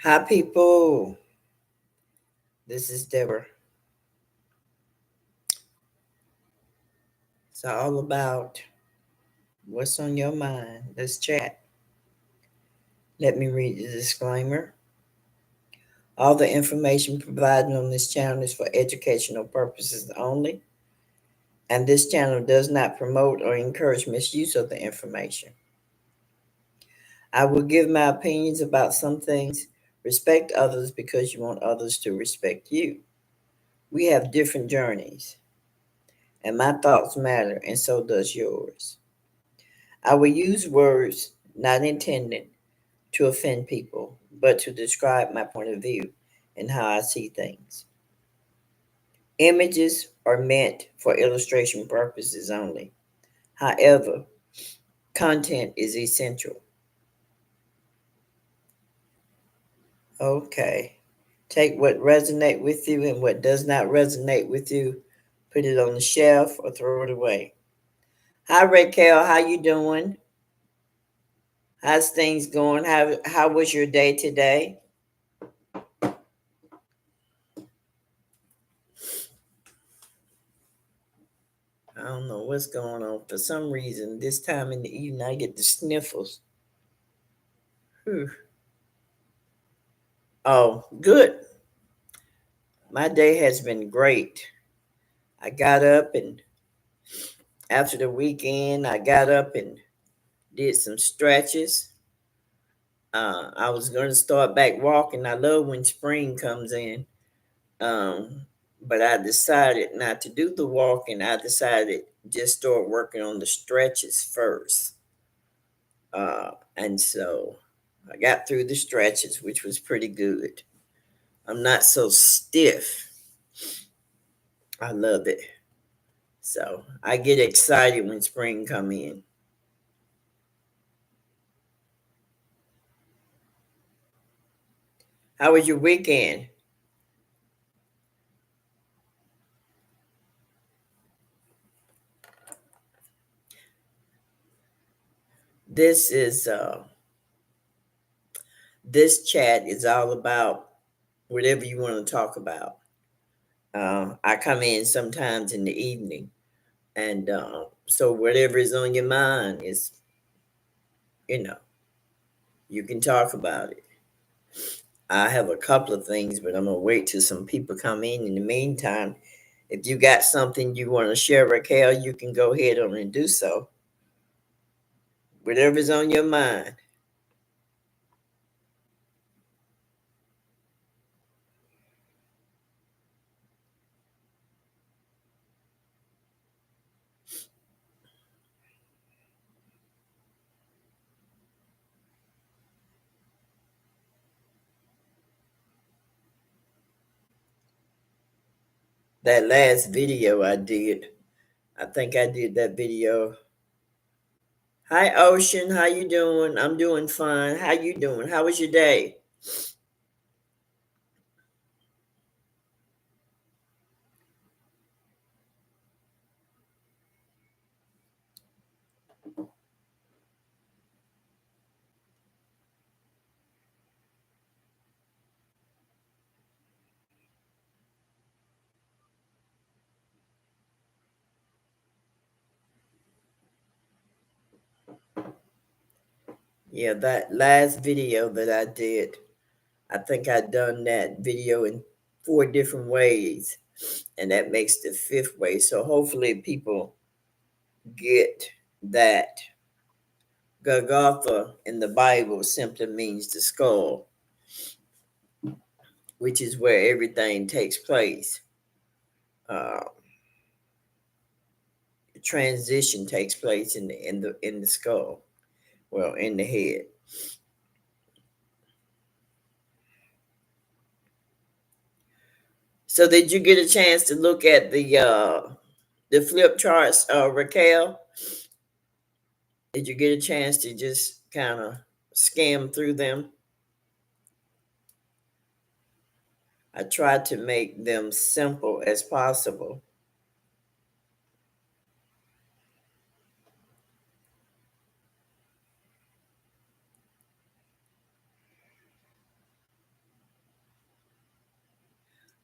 Hi, people. This is Deborah. It's all about what's on your mind. Let's chat. Let me read the disclaimer. All the information provided on this channel is for educational purposes only, and this channel does not promote or encourage misuse of the information. I will give my opinions about some things. Respect others because you want others to respect you. We have different journeys, and my thoughts matter, and so does yours. I will use words not intended to offend people, but to describe my point of view and how I see things. Images are meant for illustration purposes only. However, content is essential. Okay. Take what resonate with you and what does not resonate with you, put it on the shelf or throw it away. Hi Raquel, how you doing? How's things going? How was your day today? I don't know what's going on. For some reason, this time in the evening, I get the sniffles. Whew. Oh, good. My day has been great. I got up and after the weekend, I got up and did some stretches. I was going to start back walking. I love when spring comes in. But I decided not to do the walking. I decided just start working on the stretches first. And so I got through the stretches, which was pretty good. I'm not so stiff. I love it. So I get excited when spring come in. How was your weekend? This is this chat is all about whatever you want to talk about. I come in sometimes in the evening, and so whatever is on your mind is, you know, you can talk about it. I have a couple of things, but I'm gonna wait till some people come in. In the meantime, if you got something you want to share, Raquel, you can go ahead on and do so. Whatever's on your mind. That last video I did, I think I did that video. Hi, Ocean. How you doing? I'm doing fine. How you doing? How was your day? Yeah, that last video that I did, I think I done that video in 4 different ways, and that makes the fifth way. So hopefully people get that. Golgotha in the Bible simply means the skull, which is where everything takes place. Uh, the transition takes place in the skull, well, in the head. So did you get a chance to look at the flip charts, Raquel? Did you get a chance to just kind of skim through them? I tried to make them simple as possible.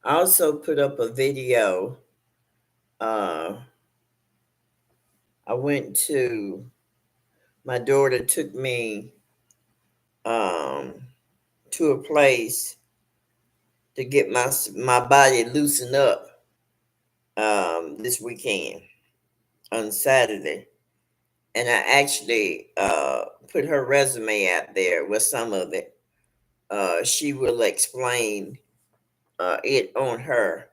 I also put up a video. Uh, I went to, my daughter took me um, to a place to get my body loosened up this weekend on Saturday. And I actually put her resume out there with some of it. She will explain it on her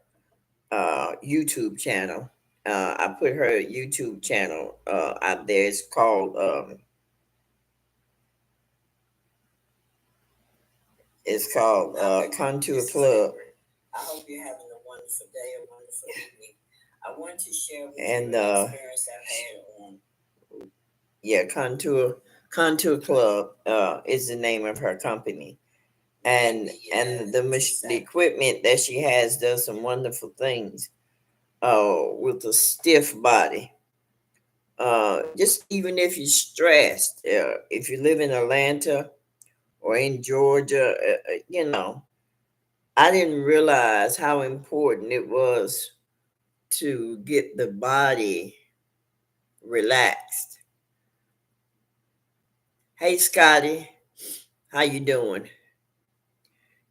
YouTube channel. I put her YouTube channel out there. It's called Contour Club. I hope you're having a wonderful day, a wonderful evening. I want to share with you an experience I've had on. Yeah, Contour Club is the name of her company, and the equipment that she has does some wonderful things. With a stiff body. Just even if you're stressed, if you live in Atlanta or in Georgia, I didn't realize how important it was to get the body relaxed. Hey, Scotty, how you doing?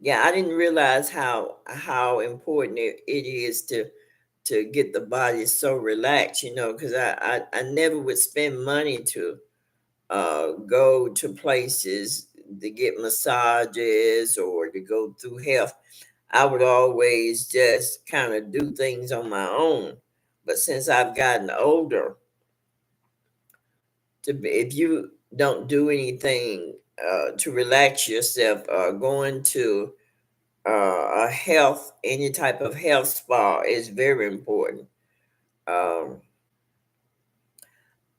Yeah, I didn't realize how important it is to get the body so relaxed, because I never would spend money to go to places to get massages or to go through health. I would always just kind of do things on my own. But since I've gotten older, if you don't do anything to relax yourself, going to any type of health spa is very important. Um,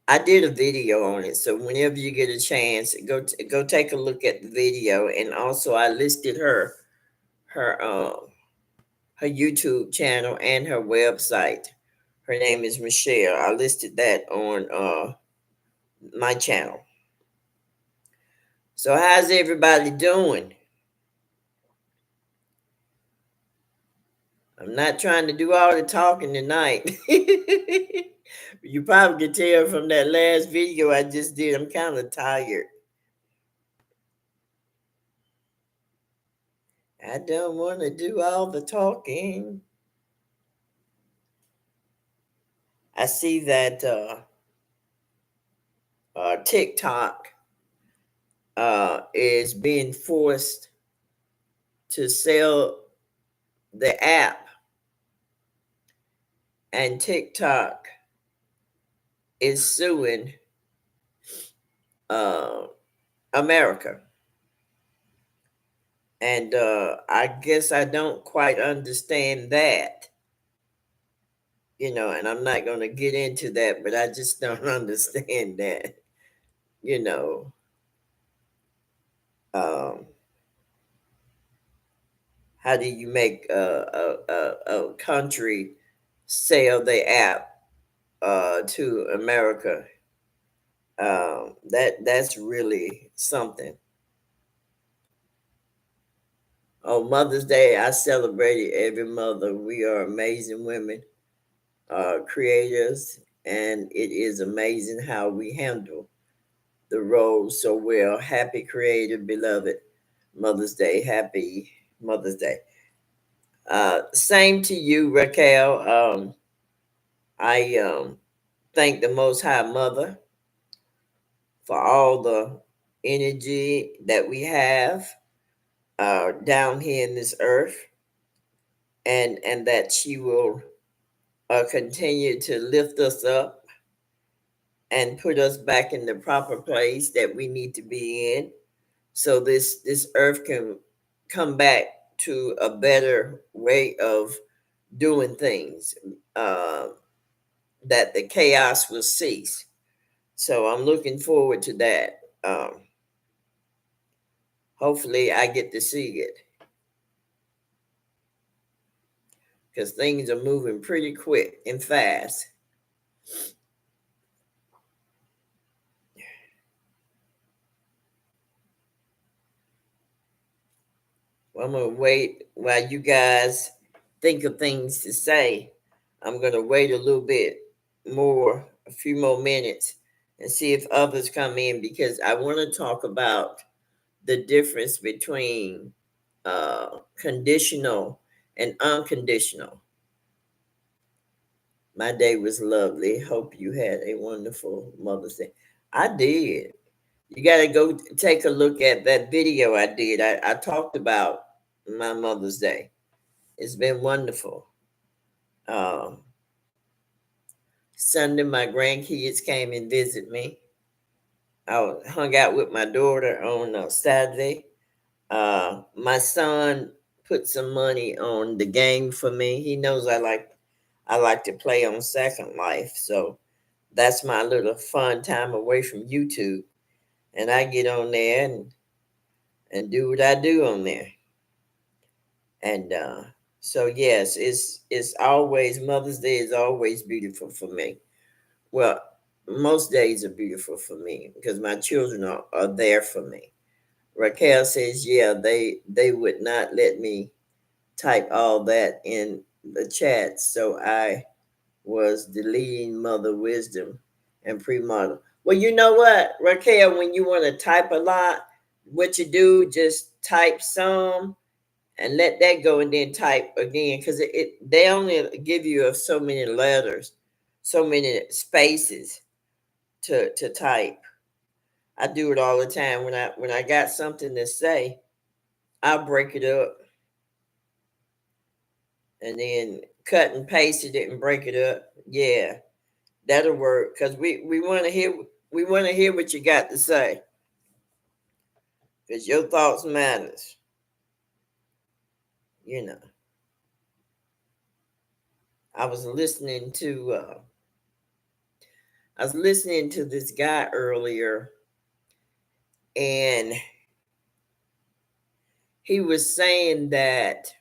I did a video on it, so whenever you get a chance, go take a look at the video. And also, I listed her YouTube channel and her website. Her name is Michelle. I listed that on my channel. So, how's everybody doing? I'm not trying to do all the talking tonight. You probably can tell from that last video I just did, I'm kind of tired. I don't want to do all the talking. I see that TikTok is being forced to sell the app, and TikTok is suing uh, America. And I guess I don't quite understand that, and I'm not going to get into that, but I just don't understand that, you know. Um, how do you make a country sell the app to America? That's really something. On Mother's Day, I celebrated every mother. We are amazing women, creators, and it is amazing how we handle the role so well. Happy, creative, beloved Mother's Day. Happy Mother's Day. Same to you, Raquel. I thank the Most High Mother for all the energy that we have down here in this earth, and that she will continue to lift us up and put us back in the proper place that we need to be in, so this earth can come back to a better way of doing things, uh, that the chaos will cease. So I'm looking forward to that. Hopefully I get to see it, because things are moving pretty quick and fast. Well, I'm gonna wait while you guys think of things to say, I'm going to wait a little bit more, a few more minutes, and see if others come in, because I want to talk about the difference between conditional and unconditional. My day was lovely. Hope you had a wonderful Mother's Day. I did. You got to go take a look at that video I did. I talked about my Mother's Day. It's been wonderful. Um, Sunday, my grandkids came and visit me. I hung out with my daughter on Saturday. My son put some money on the game for me. He knows I like to play on Second Life, so that's my little fun time away from YouTube. And I get on there and do what I do on there. And so yes, it's always, Mother's Day is always beautiful for me. Well, most days are beautiful for me because my children are there for me. Raquel says, yeah, they would not let me type all that in the chat, so I was deleting Mother Wisdom and Premodel. Well, you know what, Raquel, when you want to type a lot, what you do, just type some and let that go and then type again, because they only give you so many letters, so many spaces to type. I do it all the time when I got something to say. I'll break it up and then cut and paste it and break it up. Yeah, that'll work, because we want to hear what you got to say, because your thoughts matters. You know, I was listening to this guy earlier, and he was saying that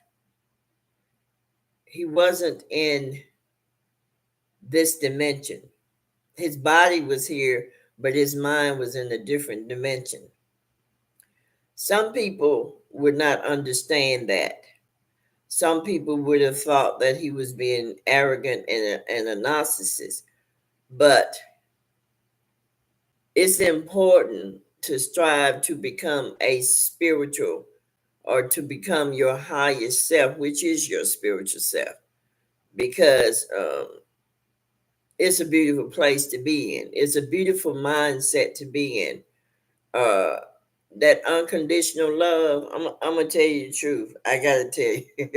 he wasn't in this dimension. His body was here, but his mind was in a different dimension. Some people would not understand that. Some people would have thought that he was being arrogant and a narcissist. But it's important to strive to become a spiritual, or to become your highest self, which is your spiritual self, because it's a beautiful place to be in. It's a beautiful mindset to be in. Uh, that unconditional love, I'm going to tell you the truth. I got to tell you.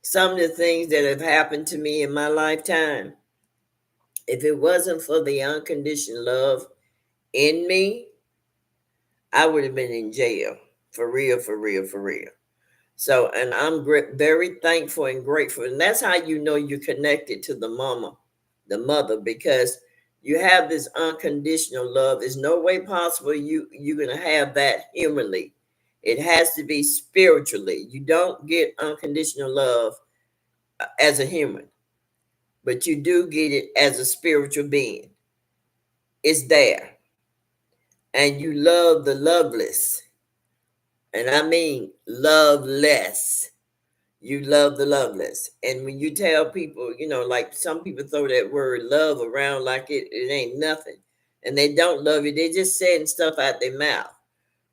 Some of the things that have happened to me in my lifetime, if it wasn't for the unconditional love in me, I would have been in jail. For real, for real, for real. So, and I'm very thankful and grateful. And that's how you know you're connected to the mother, because you have this unconditional love. There's no way possible you're going to have that humanly. It has to be spiritually. You don't get unconditional love as a human, but you do get it as a spiritual being. It's there. And you love the loveless. And I mean loveless. You love the loveless. And when you tell people, like some people throw that word love around like it ain't nothing. And they don't love you. They just saying stuff out their mouth.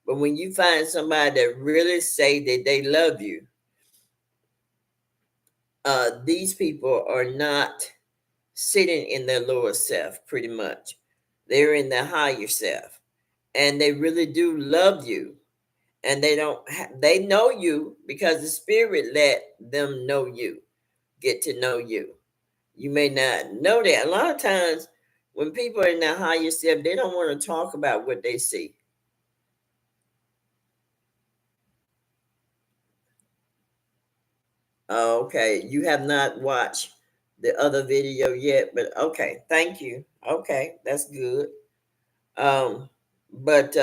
But when you find somebody that really say that they love you, these people are not sitting in their lower self, pretty much. They're in their higher self. And they really do love you. And they know you because the spirit let them know you, get to know you. You may not know that. A lot of times when people are in their higher self, they don't want to talk about what they see. Okay, you have not watched the other video yet, but okay, thank you. Okay, that's good. Um, but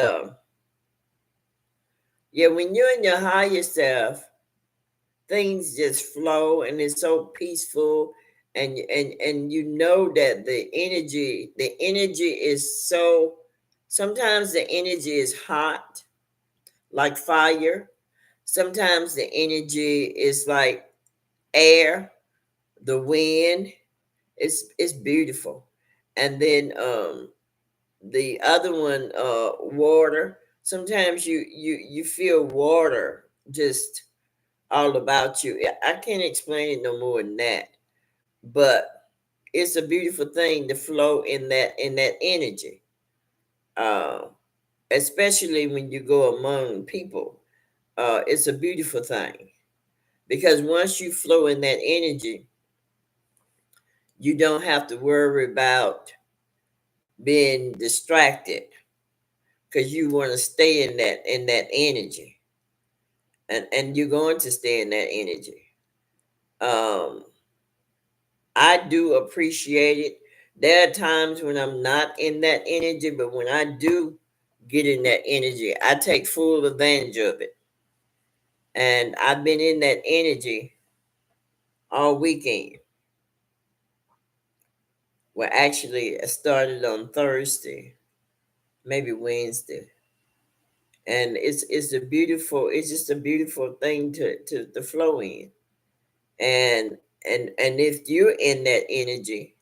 yeah, when you're in your higher self, things just flow and it's so peaceful, and you know that the energy is sometimes the energy is hot like fire. Sometimes the energy is like air, the wind. It's beautiful. And then the other one, water. Sometimes you feel water just all about you. I can't explain it no more than that. But it's a beautiful thing to flow in that energy. Uh, Especially when you go among people. It's a beautiful thing. Because once you flow in that energy, you don't have to worry about being distracted because you want to stay in that energy, and you're going to stay in that energy. um I do appreciate it. There are times when I'm not in that energy, but when I do get in that energy, I take full advantage of it. And I've been in that energy all weekend. Well, actually, I started on Thursday, maybe Wednesday. And it's just a beautiful thing to flow in. And if you're in that energy,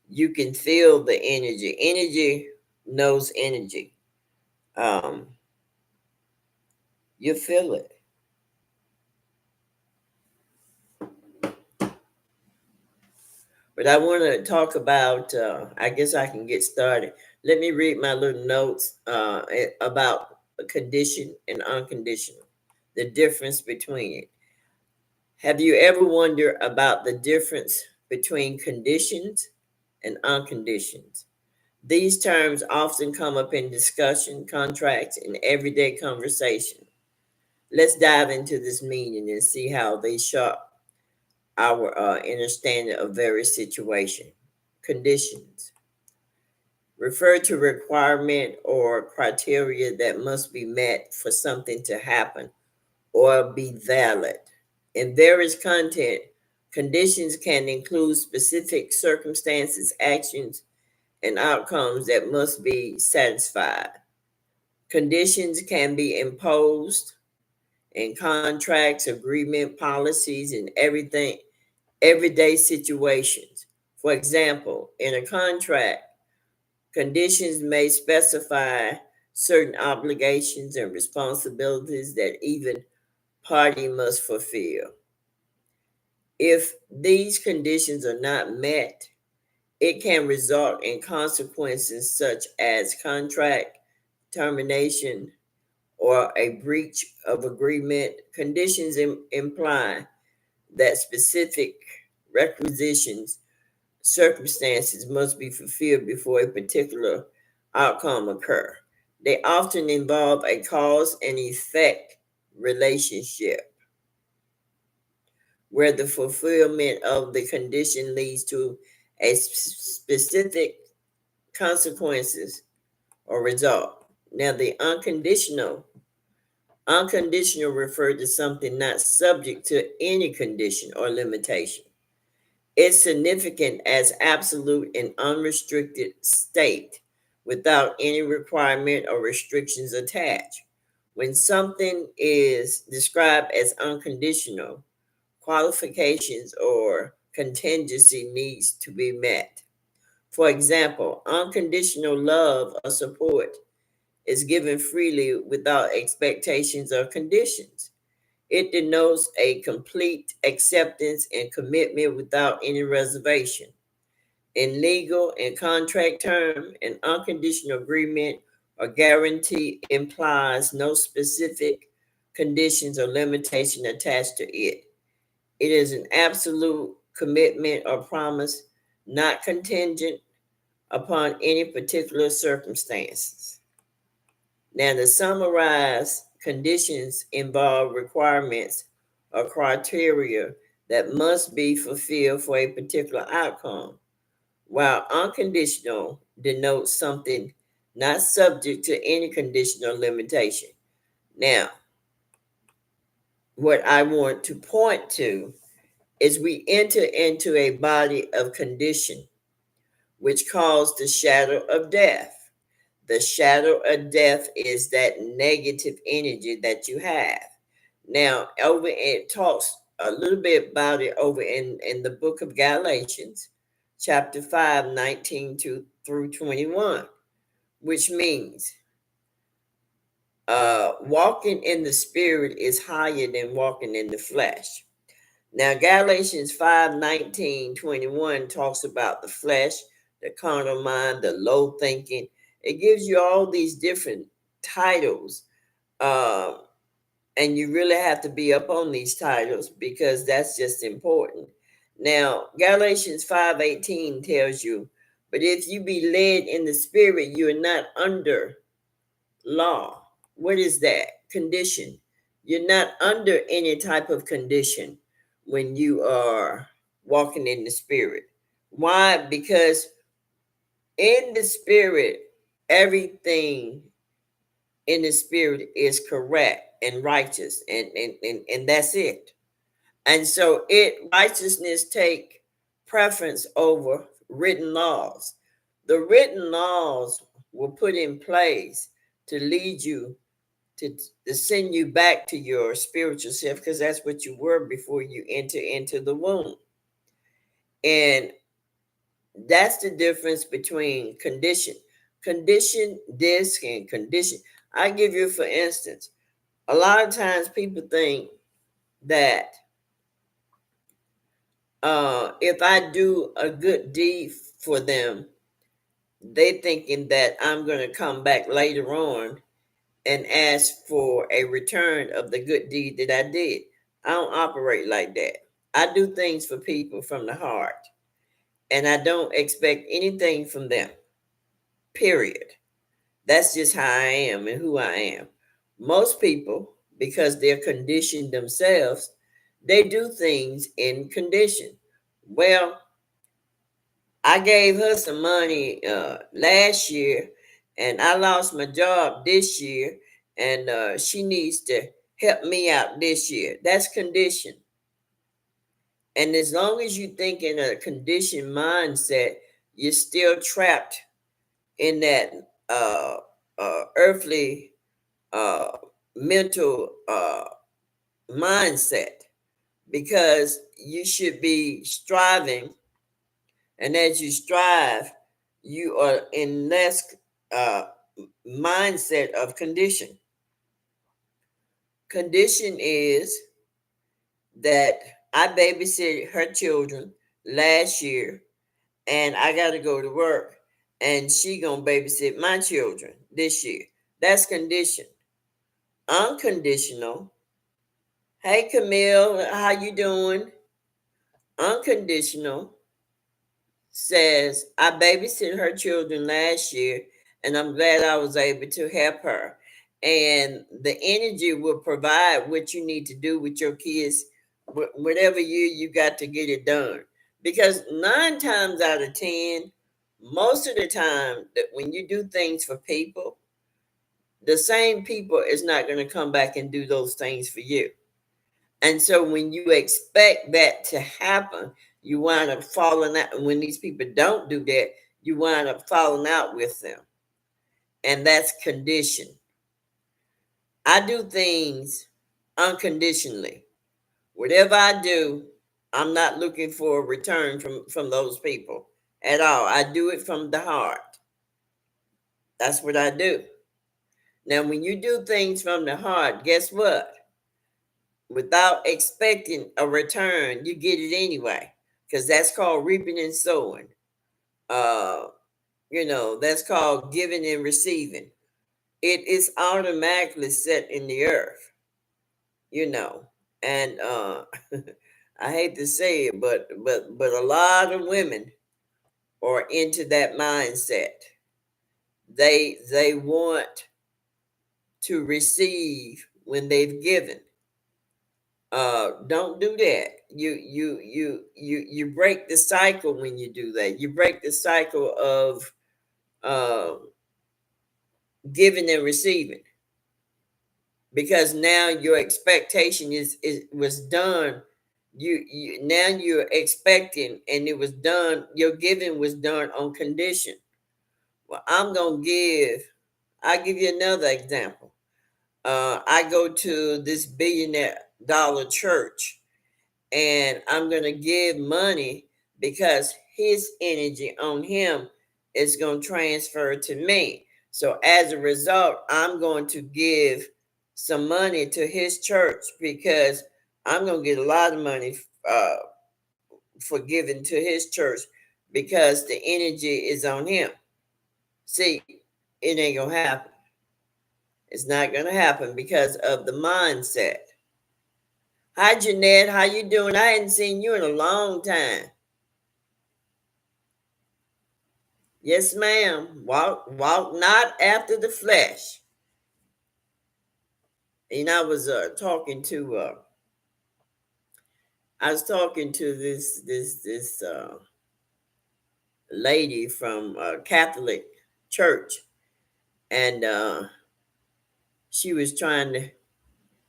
you can feel the energy knows energy. um you feel it. But I want to talk about, I guess I can get started. Let me read my little notes about condition and unconditional, the difference between it. Have you ever wondered about the difference between conditions and unconditions? These terms often come up in discussion, contracts, and everyday conversation. Let's dive into this meaning and see how they shape our understanding of various situation. Conditions refer to requirement or criteria that must be met for something to happen or be valid. In various content, conditions can include specific circumstances, actions, and outcomes that must be satisfied. Conditions can be imposed in contracts, agreement, policies, and everything, everyday situations. For example, in a contract, conditions may specify certain obligations and responsibilities that even party must fulfill. If these conditions are not met, it can result in consequences such as contract termination or a breach of agreement. Conditions imply that specific requisitions, circumstances must be fulfilled before a particular outcome occur. They often involve a cause and effect relationship where the fulfillment of the condition leads to a specific consequences or result. Now, the unconditional refer to something not subject to any condition or limitation. It's significant as absolute and unrestricted state without any requirement or restrictions attached. When something is described as unconditional, qualifications or contingency needs to be met. For example, unconditional love or support is given freely without expectations or conditions. It denotes a complete acceptance and commitment without any reservation. In legal and contract terms, an unconditional agreement or guarantee implies no specific conditions or limitation attached to it. It is an absolute commitment or promise, not contingent upon any particular circumstances. Now, to summarize, conditions involve requirements or criteria that must be fulfilled for a particular outcome, while unconditional denotes something not subject to any condition or limitation. Now, what I want to point to is we enter into a body of condition, which calls the shadow of death. The shadow of death is that negative energy that you have. Now, over it talks a little bit about it over in the book of Galatians, chapter 5, 19 through 21, which means walking in the spirit is higher than walking in the flesh. Now, Galatians 5, 19, 21 talks about the flesh, the carnal mind, the low thinking. It gives you all these different titles. Um, and you really have to be up on these titles because that's just important. Now, Galatians 5:18 tells you, but if you be led in the spirit, you are not under law. What is that? Condition. You're not under any type of condition when you are walking in the spirit. Why? Because in the spirit, everything in the spirit is correct and righteous, and that's it. And so it righteousness take preference over written laws. The written laws were put in place to lead you to send you back to your spiritual self, because that's what you were before you enter into the womb. And that's the difference between condition disc and condition. I give you, for instance, a lot of times people think that if I do a good deed for them, they thinking that I'm going to come back later on and ask for a return of the good deed that I did. I don't operate like that. I do things for people from the heart, and I don't expect anything from them, period. That's just how I am and who I am. Most people, because they're conditioned themselves, they do things in condition. Well, I gave her some money last year, and I lost my job this year, and she needs to help me out this year. That's condition. And as long as you think in a conditioned mindset, you're still trapped in that earthly uh, mental mindset, because you should be striving, and as you strive, you are in less uh, mindset of condition. Condition is that I babysit her children last year, and I got to go to work, and she gonna babysit my children this year. That's condition. Unconditional. Hey Camille, how you doing? Unconditional says, I babysit her children last year, and I'm glad I was able to help her. And the energy will provide what you need to do with your kids, whatever year you got to get it done. Because 9 times out of 10, most of the time, that when you do things for people, the same people is not going to come back and do those things for you. And so when you expect that to happen, you wind up falling out. And when these people don't do that, you wind up falling out with them. And that's condition. I do things unconditionally. Whatever I do, I'm not looking for a return from those people at all. I do it from the heart. That's what I do. Now, when you do things from the heart, guess what? Without expecting a return, you get it anyway, because that's called reaping and sowing. Uh, that's called giving and receiving. It is automatically set in the earth, you know. And I hate to say it, but a lot of women are into that mindset. They want to receive when they've given. Don't do that. You break the cycle when you do that. You break the cycle of uh, giving and receiving, because now your expectation is was done. You now you're expecting, and it was done. Your giving was done on condition. Well, I'm gonna give. I'll give you another example. I go to this billionaire dollar church and I'm going to give money because his energy on him is going to transfer to me. So as a result, I'm going to give some money to his church because I'm going to get a lot of money uh, for giving to his church because the energy is on him. See, it ain't going to happen. It's not going to happen because of the mindset. Hi, Jeanette. How you doing? I hadn't seen you in a long time. Yes, ma'am. Walk not after the flesh. And I was talking to this lady from Catholic church, and she was trying to.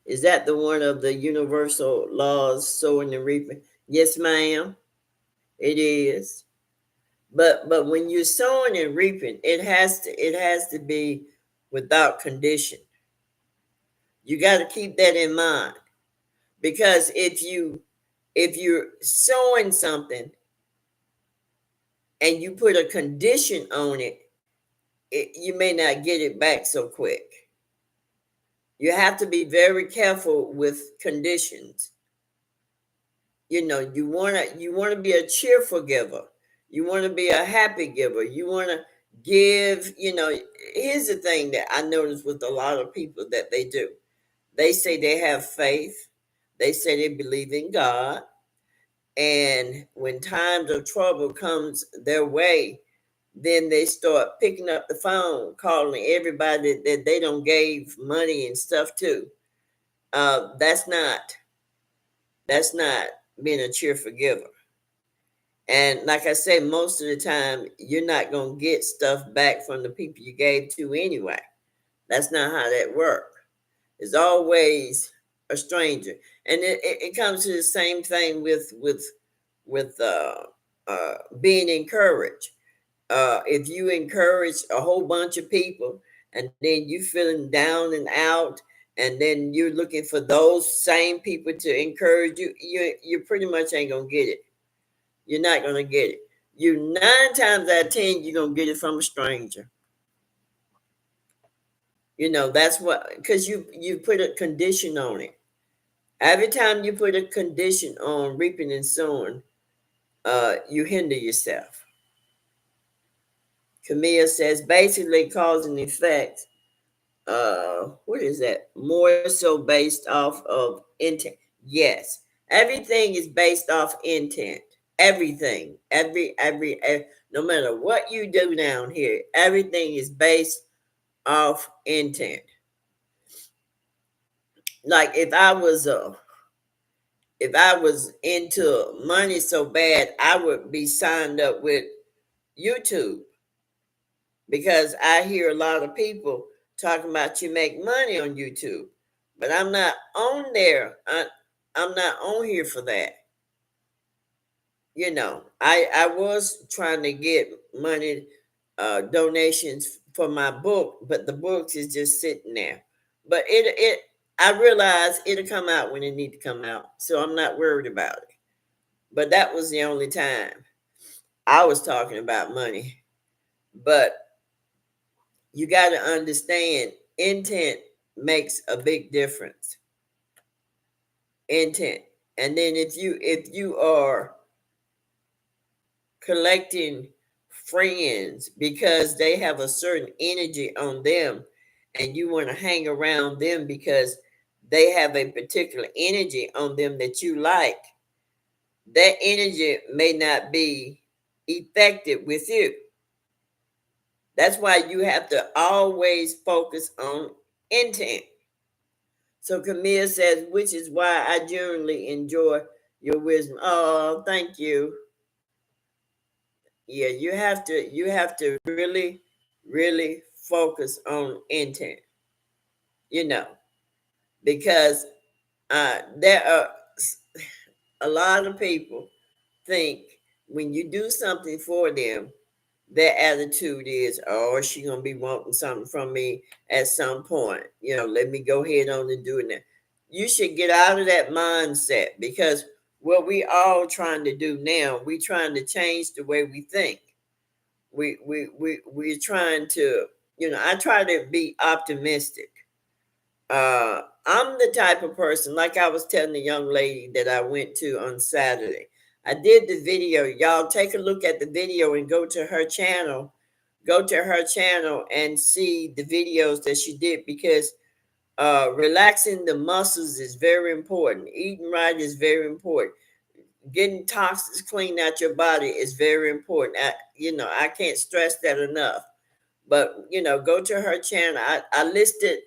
Is that the one of the universal laws, sowing and reaping? Yes, ma'am. It is. But when you're sowing and reaping, it has to be without condition. You got to keep that in mind because if you're sowing something and you put a condition on it, you may not get it back so quick. You have to be very careful with conditions. You want to be a cheerful giver. You want to be a happy giver. You want to give. Here's the thing that I notice with a lot of people that they do. They say they have faith. They say they believe in God. And when times of trouble comes their way, then they start picking up the phone, calling everybody that they don't gave money and stuff to. That's not being a cheerful giver. And like I say, most of the time you're not gonna get stuff back from the people you gave to anyway. That's not how that works. It's always a stranger, and it comes to the same thing with being encouraged. If you encourage a whole bunch of people and then you feeling down and out, and then you're looking for those same people to encourage you, you pretty much ain't gonna get it. You're not gonna get it. You 9 times out of 10, you're gonna get it from a stranger. That's what, because you put a condition on it. Every time you put a condition on reaping and sowing, you hinder yourself. Camille says basically cause and effect. What is that? More so based off of intent. Yes, everything is based off intent. Everything, no matter what you do down here, everything is based off intent. Like if I was into money so bad, I would be signed up with YouTube because I hear a lot of people talking about you make money on YouTube, but I'm not on there. I'm not on here for that. I was trying to get money, donations for my book, but the books is just sitting there. But I realize it'll come out when it need to come out, so I'm not worried about it. But that was the only time I was talking about money. But you got to understand, intent makes a big difference. Intent, and then if you are collecting friends because they have a certain energy on them and you want to hang around them because they have a particular energy on them that you like, that energy may not be effective with you. That's why you have to always focus on intent. So Camille says, which is why I generally enjoy your wisdom. Oh, thank you. Yeah, you have to really focus on intent, you know, because there are a lot of people think when you do something for them, their attitude is, oh, she gonna be wanting something from me at some point. Let me go ahead on and do it now. You should get out of that mindset, because what we all trying to do now, we trying to change the way we think. We're trying to, I try to be optimistic. I'm the type of person, like I was telling the young lady that I went to on Saturday. I did the video. Y'all take a look at the video and go to her channel. Go to her channel and see the videos that she did, because relaxing the muscles is very important. Eating right is very important. Getting toxins cleaned out your body is very important. I can't stress that enough. But go to her channel. I listed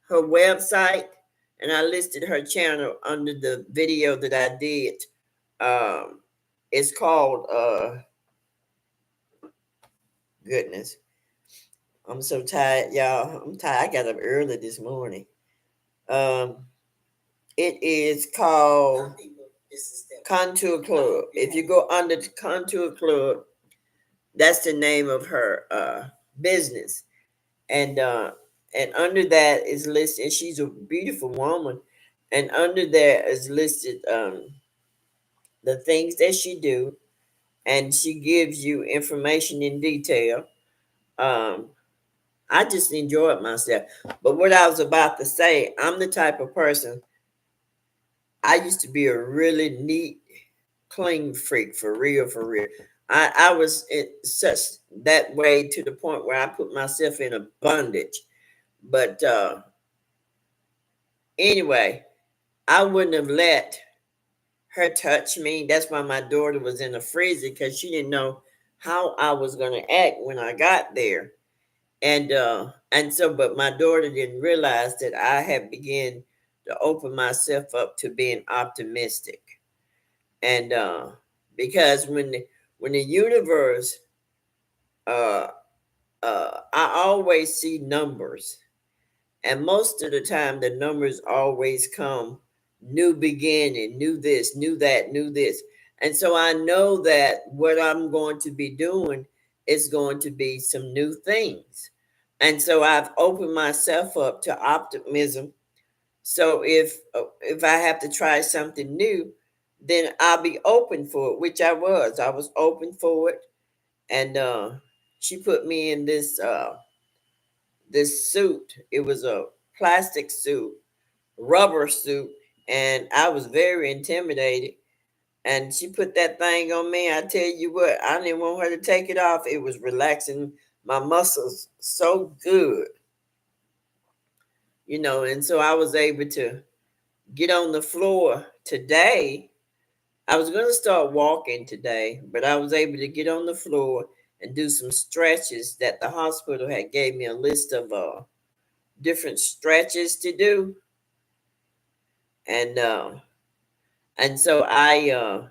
her website, and I listed her channel under the video that I did. Um, it's called goodness. I'm so tired, y'all. I'm tired. I got up early this morning. Um, it is called Contour Club. If you go under the Contour Club, that's the name of her business. And under that is listed, and she's a beautiful woman. And under there is listed the things that she do, and she gives you information in detail. Um, I just enjoyed myself. But what I was about to say, I'm the type of person. I used to be a really neat, clean freak, for real, for real. I was in such that way to the point where I put myself in a bondage. But anyway, I wouldn't have let her touch me. That's why my daughter was in a freezer, because she didn't know how I was going to act when I got there. And so, but my daughter didn't realize that I had begun to open myself up to being optimistic. And because when the universe, uh I always see numbers. And most of the time, the numbers always come new beginning, new this, new that, new this. And so I know that what I'm going to be doing is going to be some new things. And so I've opened myself up to optimism. So if I have to try something new, then I'll be open for it, which I was. I was open for it. And she put me in this suit. It was a plastic suit, rubber suit, and I was very intimidated. And she put that thing on me. I tell you what, I didn't want her to take it off. It was relaxing my muscles so good, And so I was able to get on the floor today. I was going to start walking today, but I was able to get on the floor and do some stretches that the hospital had gave me a list of different stretches to do. And so I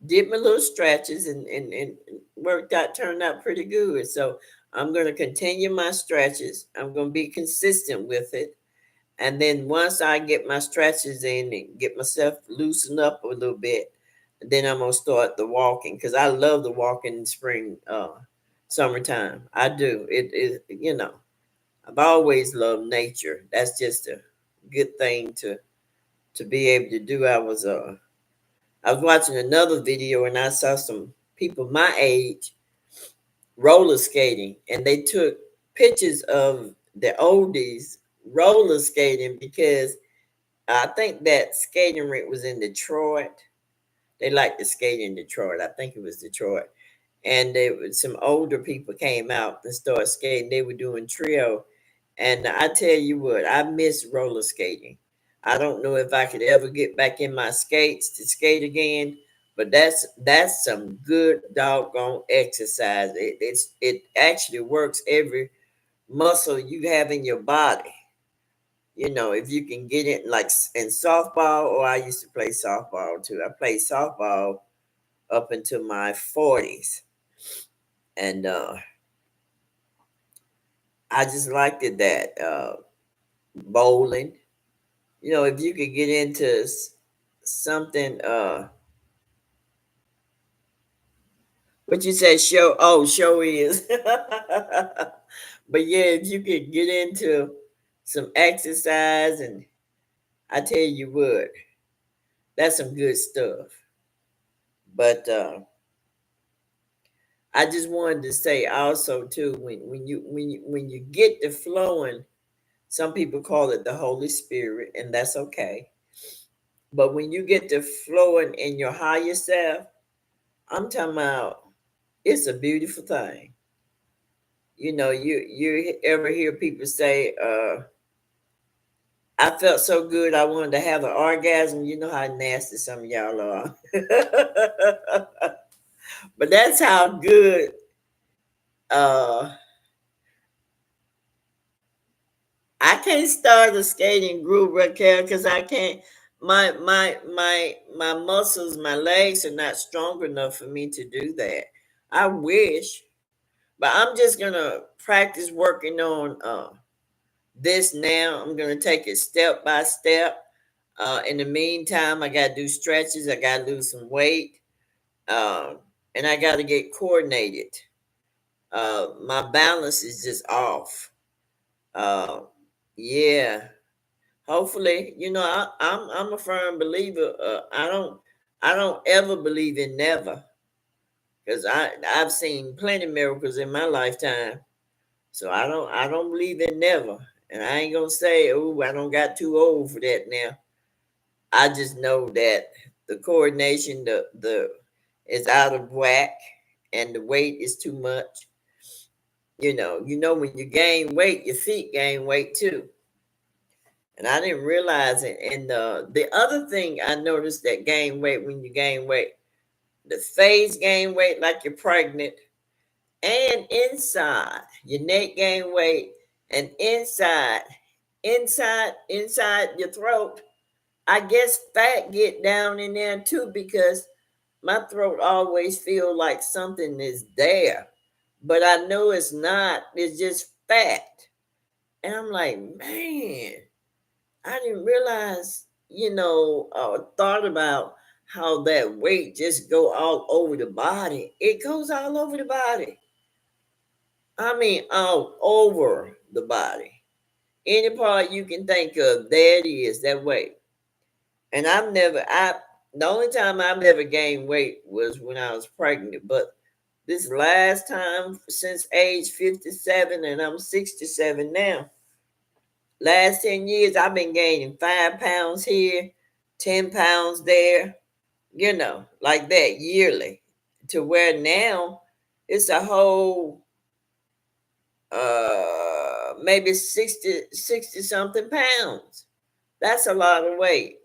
did my little stretches, and worked out, turned out pretty good. So I'm going to continue my stretches. I'm going to be consistent with it. And then once I get my stretches in and get myself loosened up a little bit, then I'm going to start the walking, because I love the walking in spring, summertime. I do. It is, I've always loved nature. That's just a good thing to be able to do. I was watching another video, and I saw some people my age roller skating, and they took pictures of the oldies roller skating, because I think that skating rink was in Detroit. They like to skate in Detroit. I think it was Detroit. And some older people came out and started skating. They were doing trio. And I tell you what, I miss roller skating. I don't know if I could ever get back in my skates to skate again, but that's some good doggone exercise. It actually works every muscle you have in your body. If you can get it, like in softball, or I used to play softball too. I played softball up until my 40s. And I just liked it, that bowling. If you could get into something What you say? Show? Oh, show is. But yeah, if you could get into some exercise, and I tell you what, that's some good stuff. But I just wanted to say also too, when you get to flowing, some people call it the Holy Spirit, and that's okay. But when you get to flowing in your higher self, I'm talking about, it's a beautiful thing. You ever hear people say, I felt so good I wanted to have an orgasm. You know how nasty some of y'all are. But that's how good uh I can't start a skating group, Raquel, because I can't. My muscles, my legs are not strong enough for me to do that. I wish, but I'm just gonna practice working on this now. I'm gonna take it step by step. In the meantime, I gotta do stretches. I gotta lose some weight, and I gotta get coordinated. My balance is just off. Uh, yeah. Hopefully, I'm a firm believer. I don't ever believe in never, because I've seen plenty of miracles in my lifetime. So I don't believe in never, and I ain't gonna say, oh, I don't got too old for that now. I just know that the coordination, the is out of whack, and the weight is too much. When you gain weight, your feet gain weight too. And I didn't realize it. And the other thing I noticed that gain weight when you gain weight, the face gain weight like you're pregnant, and inside your neck gain weight, and inside your throat. I guess fat get down in there too, because my throat always feel like something is there, but I know it's not. It's just fat, and I'm like, man. I didn't realize, thought about how that weight just go all over the body. It goes all over the body. I mean, all over the body. Any part you can think of, there it is, that weight. And the only time I've ever gained weight was when I was pregnant. But this last time, since age 57, and I'm 67 now, last 10 years, I've been gaining 5 pounds here, 10 pounds there, like that yearly, to where now it's a whole, maybe 60 something pounds. That's a lot of weight.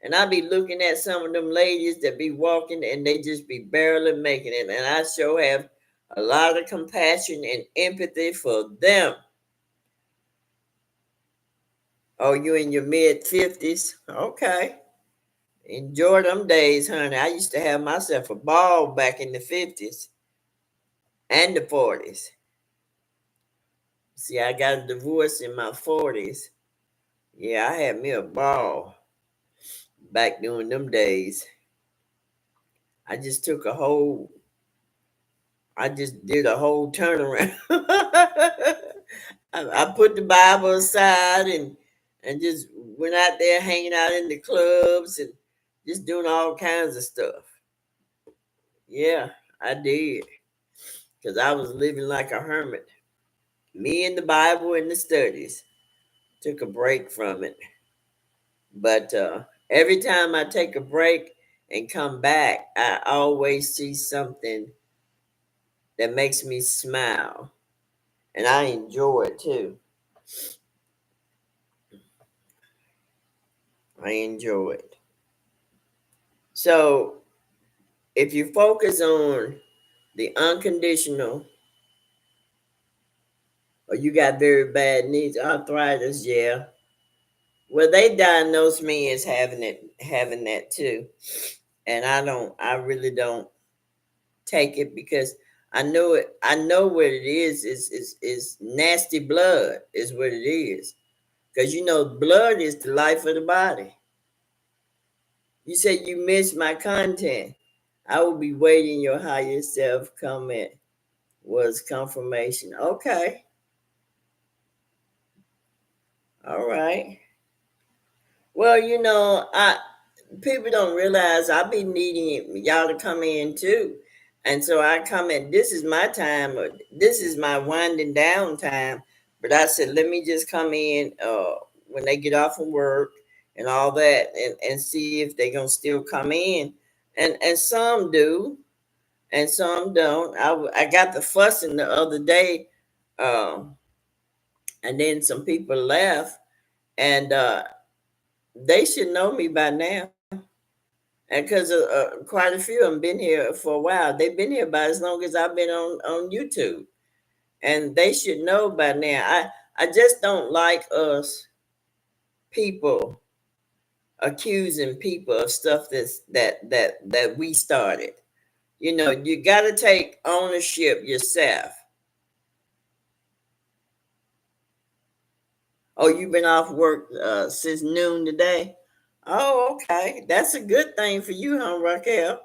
And I be looking at some of them ladies that be walking and they just be barely making it. And I sure have a lot of compassion and empathy for them. Oh, you in your mid 50s? Okay. Enjoy them days, honey. I used to have myself a ball back in the 50s and the 40s. See, I got a divorce in my 40s. Yeah, I had me a ball back during them days. I just took a whole, I just did a whole turnaround. I put the Bible aside and just went out there hanging out in the clubs and just doing all kinds of stuff. Yeah, I did. Because I was living like a hermit. Me and the Bible and the studies. Took a break from it. But every time I take a break and come back, I always see something that makes me smile. And I enjoy it too. I enjoy it. So if you focus on the unconditional, or you got very bad knees, arthritis, yeah. Well, they diagnosed me as having that too. And I really don't take it, because I know what it is nasty blood is what it is. Because blood is the life of the body. You said you missed my content. I will be waiting. Your higher self comment was confirmation. Okay. All right. Well, I people don't realize I be needing y'all to come in too. And so I come in, this is my time, or this is my winding down time. But I said, let me just come in when they get off from work and all that, and see if they're gonna still come in. And some do, and some don't. I got the fussing the other day, um, and then some people left, and they should know me by now. And because quite a few of them been here for a while. They've been here about as long as I've been on YouTube, and they should know by now. I just don't like us people accusing people of stuff that we started. You got to take ownership yourself. Oh, you've been off work since noon today. Oh, okay, that's a good thing for you, huh, Raquel?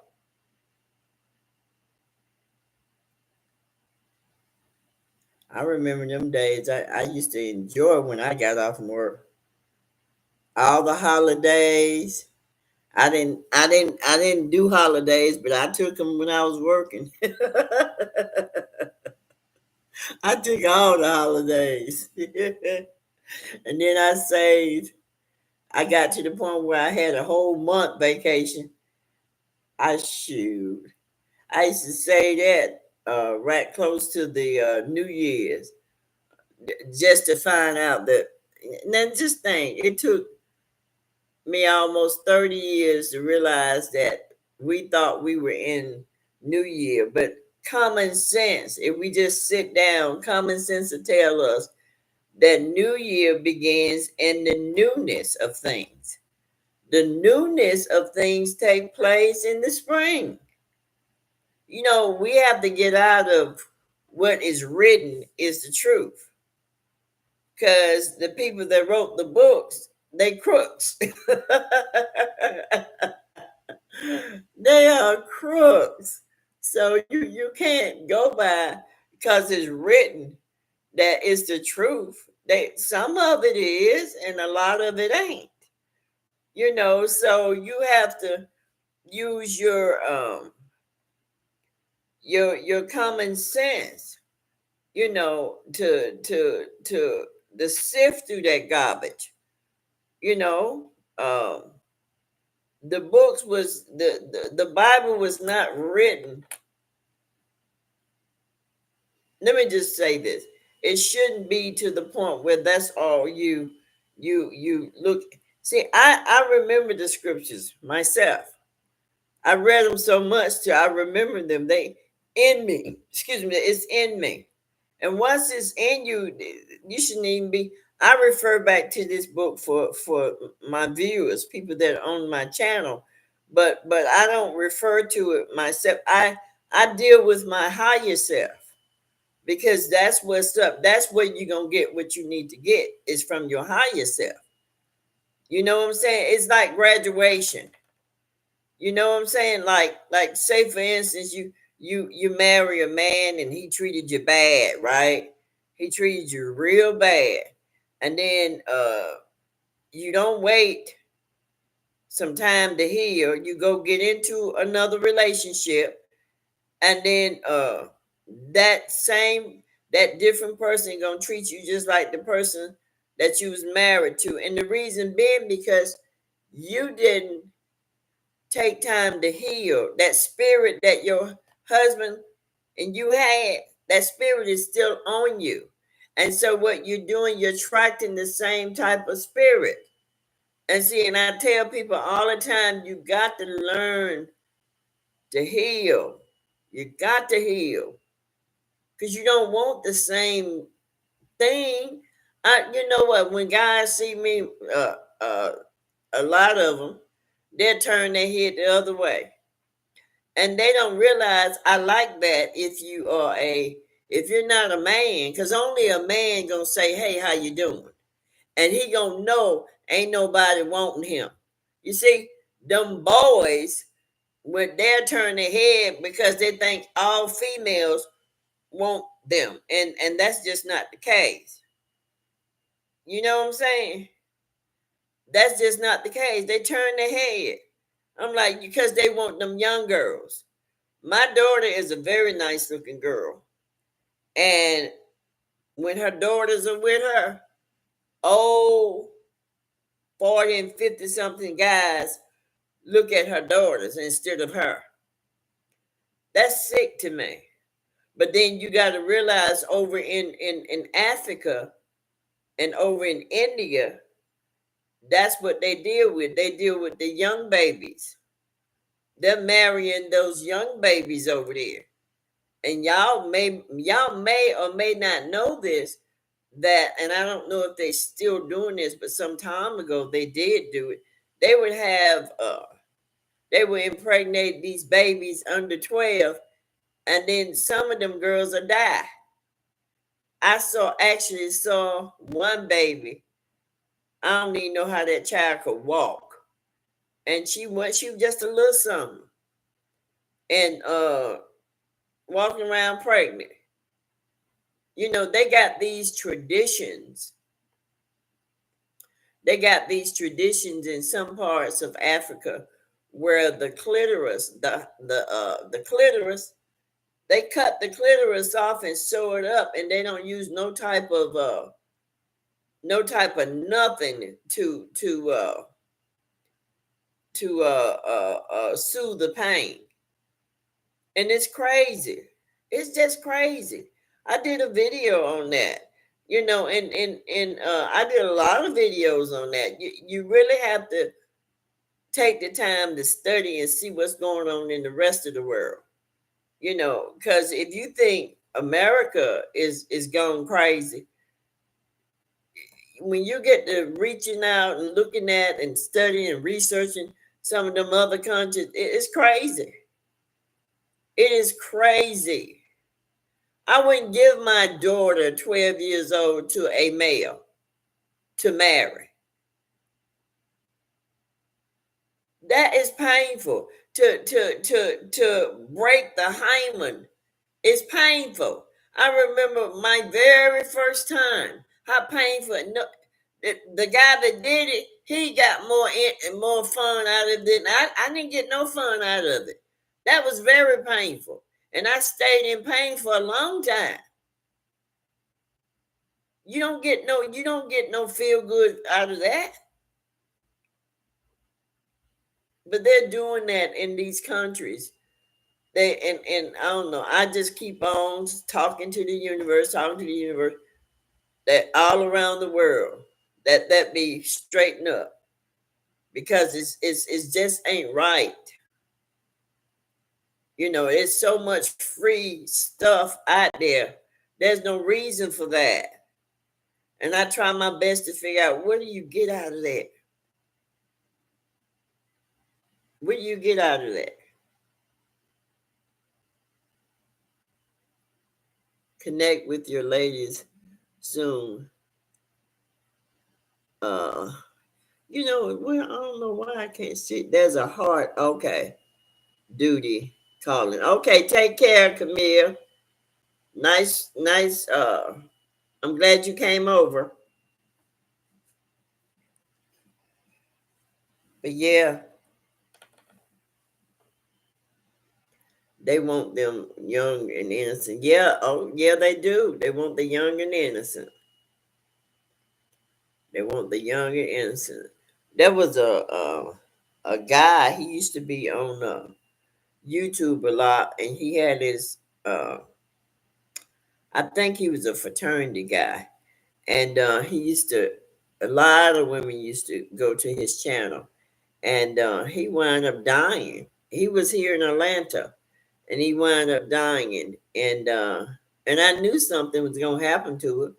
I remember them days. I used to enjoy when I got off from work. All the holidays. I didn't do holidays, but I took them when I was working. I took all the holidays. And then I saved. I got to the point where I had a whole month vacation. I shoot. I used to say that right close to the New Year's, just to find out that. Now, just think, it took me almost 30 years to realize that we thought we were in New Year. But common sense, if we just sit down, common sense will tell us that New Year begins in the newness of things. The newness of things take place in the spring. We have to get out of what is written is the truth. Because the people that wrote the books, they crooks. They are crooks. So you can't go by because it's written that it's the truth. Some of it is and a lot of it ain't. So you have to use your common sense, to sift through that garbage. You know, um, the books was the Bible was not written. Let me just say this: it shouldn't be to the point where that's all you look. See, I remember the scriptures myself. I read them so much till I remember them. They in me. Excuse me, it's in me. And once it's in you, you shouldn't even be. I refer back to this book for my viewers, people that are on my channel, but I don't refer to it myself. I deal with my higher self because that's what's up. That's where you're gonna get what you need to get is from your higher self. You know what I'm saying? It's like graduation. You know what I'm saying? Like say for instance, you marry a man and he treated you bad, right? He treated you real bad. And then you don't wait some time to heal. You go get into another relationship, and then that same that different person gonna treat you just like the person that you was married to. And the reason being because you didn't take time to heal. That spirit that your husband and you had, that spirit is still on you. And so what you're doing, you're attracting the same type of spirit. And see, and I tell people all the time, you got to learn to heal. You got to heal. Because you don't want the same thing. You know what? When guys see me, uh, a lot of them, they'll turn their head the other way, and they don't realize I like that. If you're not a man, because only a man gonna say, hey, how you doing? And he gonna know ain't nobody wanting him. You see, them boys, when they'll turn their head because they think all females want them, and that's just not the case. You know what I'm saying? That's just not the case. They turn their head. I'm like, because they want them young girls. My daughter is a very nice looking girl, and when her daughters are with her, old 40 and 50 something guys look at her daughters instead of her. That's sick to me. But then you got to realize over in Africa and over in India, that's what they deal with. They deal with the young babies. They're marrying those young babies over there. And y'all may or may not know this, that, and I don't know if they still doing this, but some time ago they did do it. They would have they would impregnate these babies under 12, and then some of them girls would die. I actually saw one baby. I don't even know how that child could walk. And she was just a little something. And walking around pregnant. You know, they got these traditions. They got these traditions in some parts of Africa where the clitoris, the clitoris, they cut the clitoris off and sew it up, and they don't use no type of nothing to soothe the pain. And it's crazy. It's just crazy. I did a video on that, you know, and I did a lot of videos on that. You really have to take the time to study and see what's going on in the rest of the world, you know, because if you think America is going crazy, when you get to reaching out and looking at and studying and researching some of them other countries, it's crazy. It is crazy. I wouldn't give my daughter, 12 years old, to a male to marry. That is painful. To break the hymen is painful. I remember my very first time. How painful. No, the guy that did it, he got more fun out of it than I didn't get no fun out of it. That was very painful. And I stayed in pain for a long time. You don't get no feel good out of that. But they're doing that in these countries. And I don't know. I just keep on talking to the universe, that all around the world that be straightened up, because it's just ain't right. You know, it's so much free stuff out there. There's no reason for that. And I try my best to figure out, what do you get out of that? What do you get out of that? Connect with your ladies soon. Uh, you know, well, I don't know why I can't see. There's a heart. Okay. Duty calling. Okay, take care, Camille. Nice. I'm glad you came over. But yeah, they want them young and innocent. Yeah, oh yeah, they do. They want the young and innocent. They want the young and innocent. There was a guy. He used to be on YouTube a lot, and he had his. I think he was a fraternity guy, and he used to. A lot of women used to go to his channel, and he wound up dying. He was here in Atlanta, and he wound up dying, and I knew something was gonna happen to him,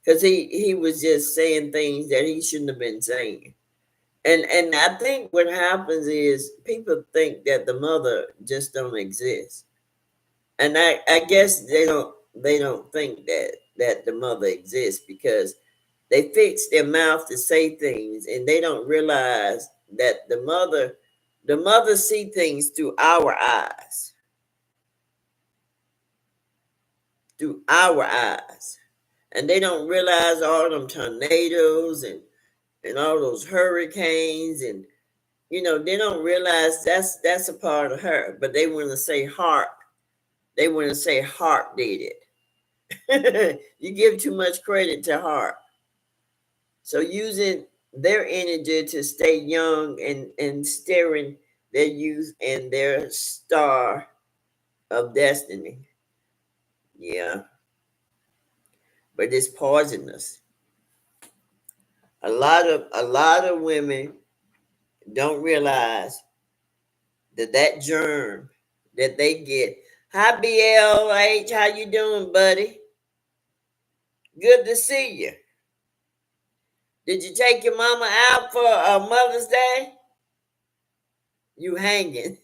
because he was just saying things that he shouldn't have been saying. And I think what happens is people think that the mother just don't exist. And I guess they don't think that the mother exists, because they fix their mouth to say things, and they don't realize that the mother The mothers see things through our eyes, through our eyes. And they don't realize all them tornadoes and all those hurricanes and they don't realize that's a part of her. But they want to say heart. They want to say heart did it. You give too much credit to heart. So using their energy to stay young and steering their youth and their star of destiny. Yeah, but it's poisonous. A lot of women don't realize that germ that they get. Hi BLH, how you doing, buddy? Good to see you. Did you take your mama out for Mother's Day? You hanging.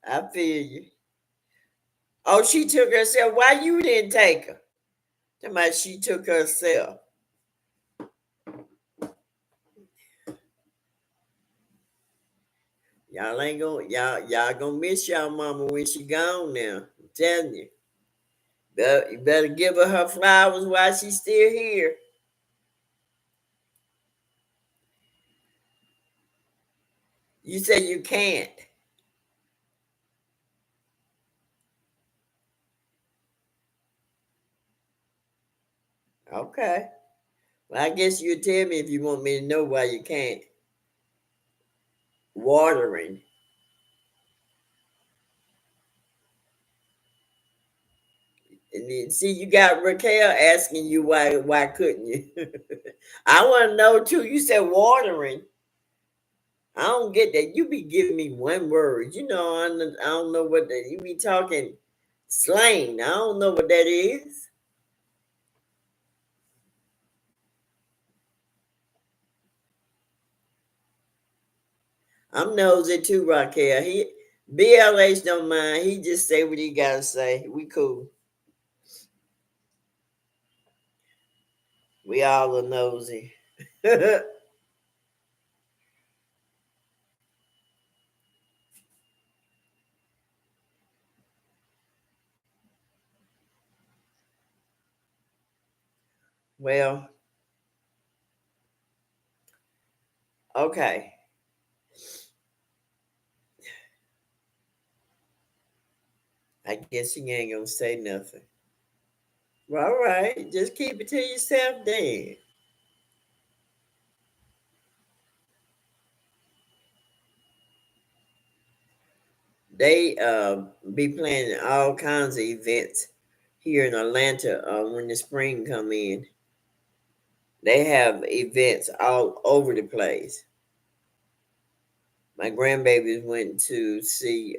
I feel you. Oh, she took herself. Why you didn't take her? Somebody she took herself. Y'all gonna miss y'all mama when she gone now. I'm telling you. You better give her flowers while she's still here. You say you can't. Okay. Well, I guess you tell me if you want me to know why you can't. Watering. And then, see, you got Raquel asking you why couldn't you? I want to know too. You said watering. I don't get that. You be giving me one word. I don't know what that. You be talking slang. I don't know what that is. I'm nosy too, Raquel. BLH don't mind. He just say what he gotta say. We cool. We all are nosy. Well, okay. I guess you ain't gonna say nothing. Well, all right. Just keep it to yourself then. They be planning all kinds of events here in Atlanta when the spring come in. They have events all over the place. My grandbabies went to see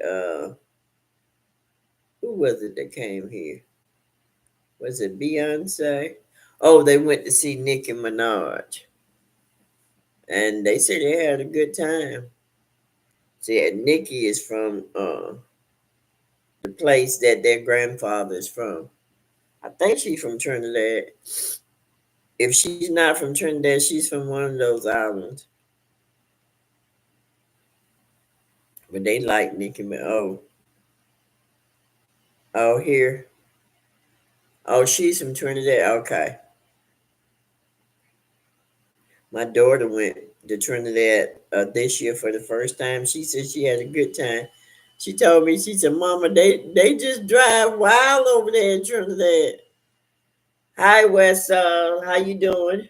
who was it that came here? Was it Beyonce? Oh, they went to see Nicki Minaj. And they said they had a good time. See, Nicki is from the place that their grandfather is from. I think she's from Trinidad. If she's not from Trinidad, she's from one of those islands. But they like Nicki Minaj. Oh, here. Oh, she's from Trinidad. Okay. My daughter went to Trinidad this year for the first time. She said she had a good time. She told me, she said, Mama, they just drive wild over there in Trinidad. Hi, West. How you doing?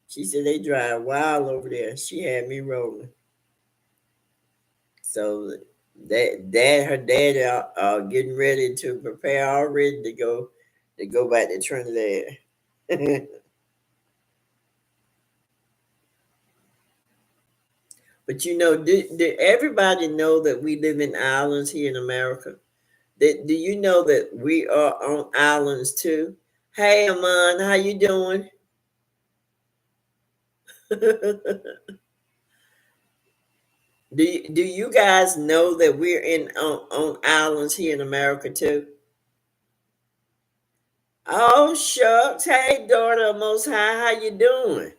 She said they drive wild over there. She had me rolling. So her dad are getting ready to prepare already to go back to Trinidad. But do everybody know that we live in islands here in America? Do you know that we are on islands too? Hey, Amon, how you doing? Do you guys know that we're on islands here in America too? Oh shucks. Hey daughter of Most High, how you doing?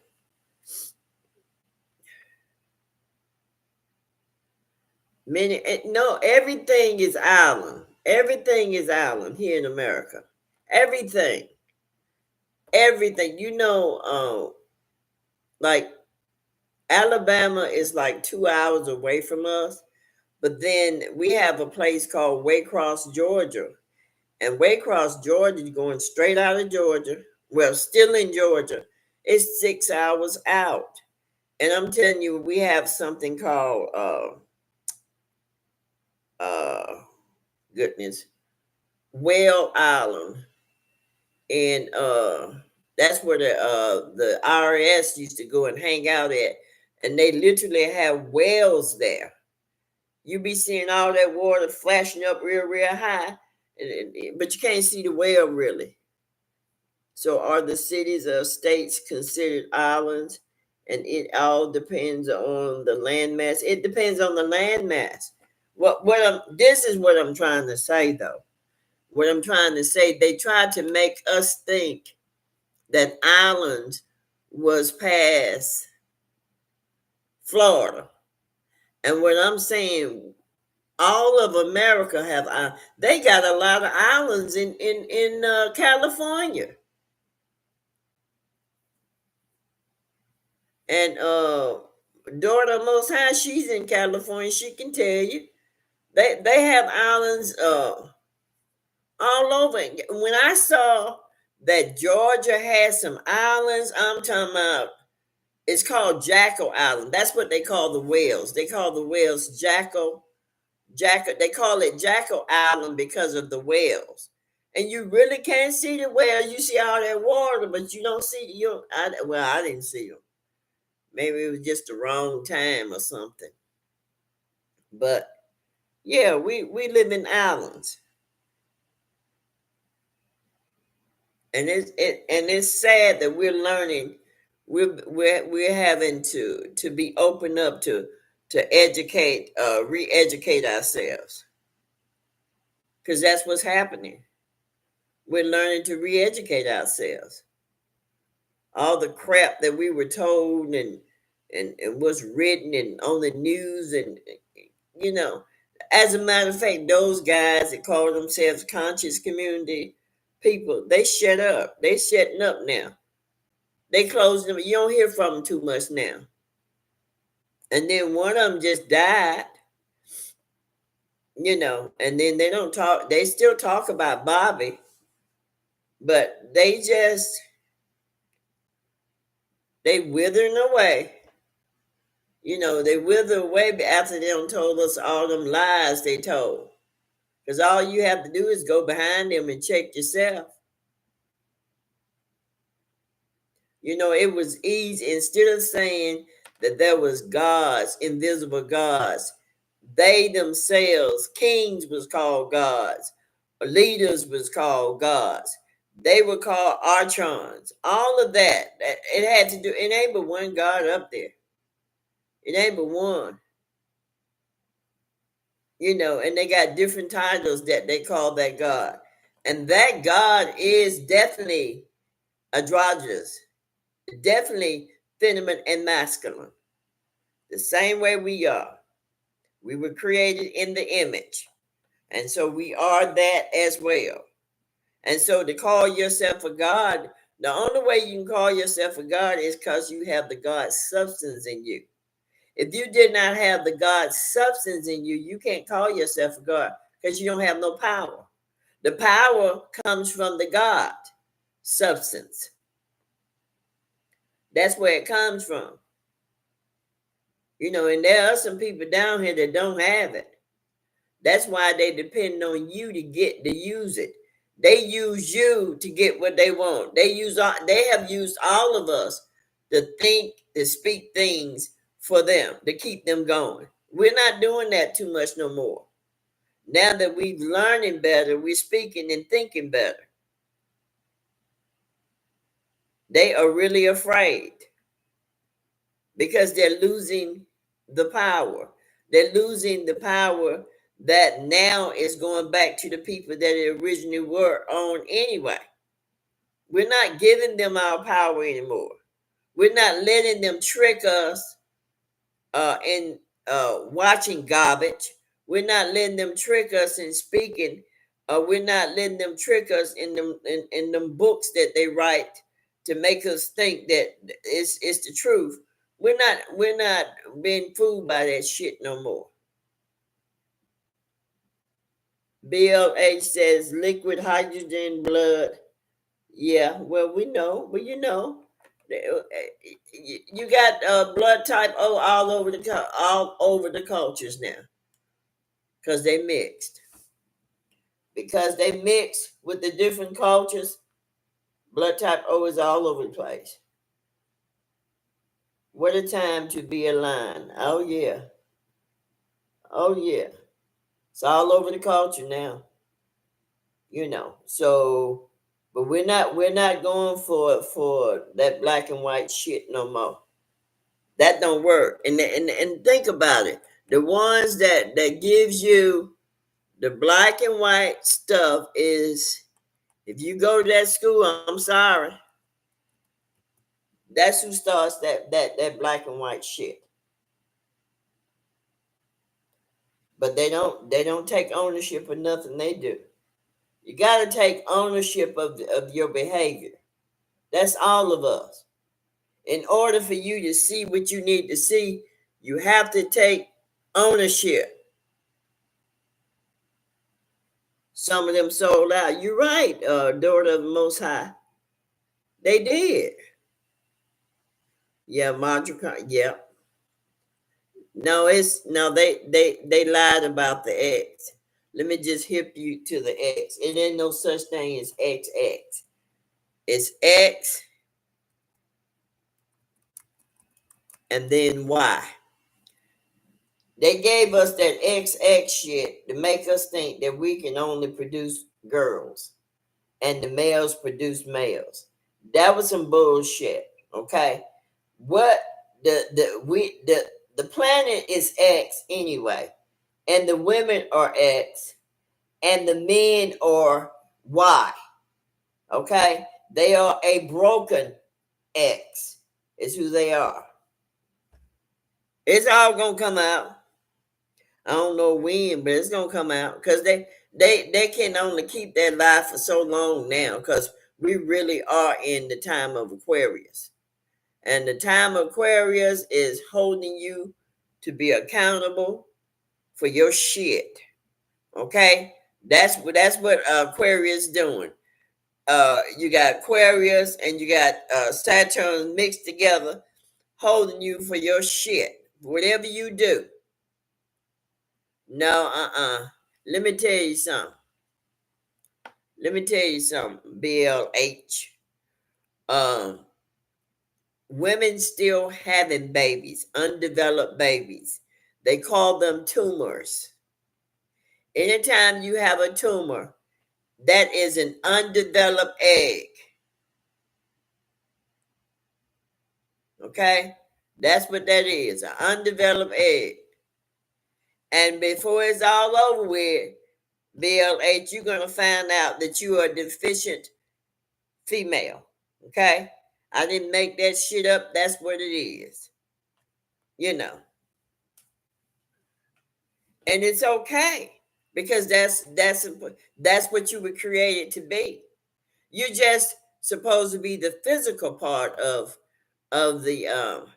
No, everything is island. Everything is island here in America. Everything. Everything. Like Alabama is like 2 hours away from us. But then we have a place called Waycross, Georgia. And Waycross, Georgia, is going straight out of Georgia. Well, still in Georgia. It's 6 hours out. And I'm telling you, we have something called uh goodness, Whale Island. And that's where the IRS used to go and hang out at. And they literally have whales there. You be seeing all that water flashing up real high, but you can't see the whale really. So are the cities or states considered islands? And it all depends on the landmass. It depends on the landmass. This is what I'm trying to say though. What I'm trying to say, they tried to make us think that islands was past Florida. And what I'm saying, all of America have they got a lot of islands in California. And daughter Most High, she's in California. She can tell you they have islands all over. When I saw that Georgia had some islands, I'm talking about. It's called Jackal Island. That's what they call the whales. They call the whales Jackal. They call it Jackal Island because of the whales. And you really can't see the whales. You see all that water, but you don't see you. I didn't see them. Maybe it was just the wrong time or something. But yeah, we live in islands, and it's sad that we're learning. We're having to be open up to educate, re-educate ourselves, because that's what's happening. We're learning to re-educate ourselves. All the crap that we were told and was written and on the news, and you know as a matter of fact, those guys that call themselves conscious community people, they shut up. They shutting up now. They closed them. You don't hear from them too much now. And then one of them just died, and then they don't talk. They still talk about Bobby, but they withering away. They wither away after they don't told us all them lies they told. Because all you have to do is go behind them and check yourself. It was easy. Instead of saying that there was gods, invisible gods, they themselves, kings was called gods, leaders was called gods. They were called archons. All of that. It had to do, it ain't but one God up there. It ain't but one. And they got different titles that they call that God. And that God is definitely androgynous, definitely feminine and masculine, the same way we are. We were created in the image. And so we are that as well. And so to call yourself a God, the only way you can call yourself a God is because you have the God substance in you. If you did not have the God substance in you, you can't call yourself a God because you don't have no power. The power comes from the God substance. That's where it comes from. And there are some people down here that don't have it. That's why they depend on you to use it. They use you to get what they want. They have used all of us to think, to speak things for them, to keep them going. We're not doing that too much no more. Now that we're learning better, we're speaking and thinking better. They are really afraid because they're losing the power. They're losing the power that now is going back to the people that it originally were on anyway. We're not giving them our power anymore. We're not letting them trick us in watching garbage. We're not letting them trick us in speaking. We're not letting them trick us in them books that they write to make us think that it's the truth. We're not being fooled by that shit no more. BLH says liquid hydrogen blood. Yeah, well, we know. Well, you got blood type O all over the cultures now because they mixed. Because they mix with the different cultures, blood type O is all over the place. What a time to be aligned. Oh yeah. Oh yeah. It's all over the culture now. So but we're not going for that black and white shit no more. That don't work. And think about it. The ones that gives you the black and white stuff is, if you go to that school, I'm sorry. That's who starts that black and white shit. But they don't take ownership of nothing they do. You got to take ownership of your behavior. That's all of us. In order for you to see what you need to see, you have to take ownership. Some of them sold out. You're right, daughter of the Most High. They did. Yeah, Madra. Yeah. No, they lied about the X. Let me just hip you to the X. It ain't no such thing as XX. It's X and then Y. They gave us that XX shit to make us think that we can only produce girls and the males produce males. That was some bullshit. Okay. What the planet is X anyway, and the women are X, and the men are Y. Okay? They are a broken X, is who they are. It's all gonna come out. I don't know when, but it's gonna come out because they can only keep that lie for so long now because we really are in the time of Aquarius. And the time of Aquarius is holding you to be accountable for your shit. Okay? That's what Aquarius doing. You got Aquarius and you got Saturn mixed together, holding you for your shit. Whatever you do. No, Let me tell you something. BLH. Um, Women still having babies, undeveloped babies. They call them tumors. Anytime you have a tumor, that is an undeveloped egg. Okay? That's what that is, an undeveloped egg. And before it's all over with, BLH, you're going to find out that you are a deficient female. Okay? I didn't make that shit up. That's what it is. You know. And it's okay because that's what you were created to be. You're just supposed to be the physical part of the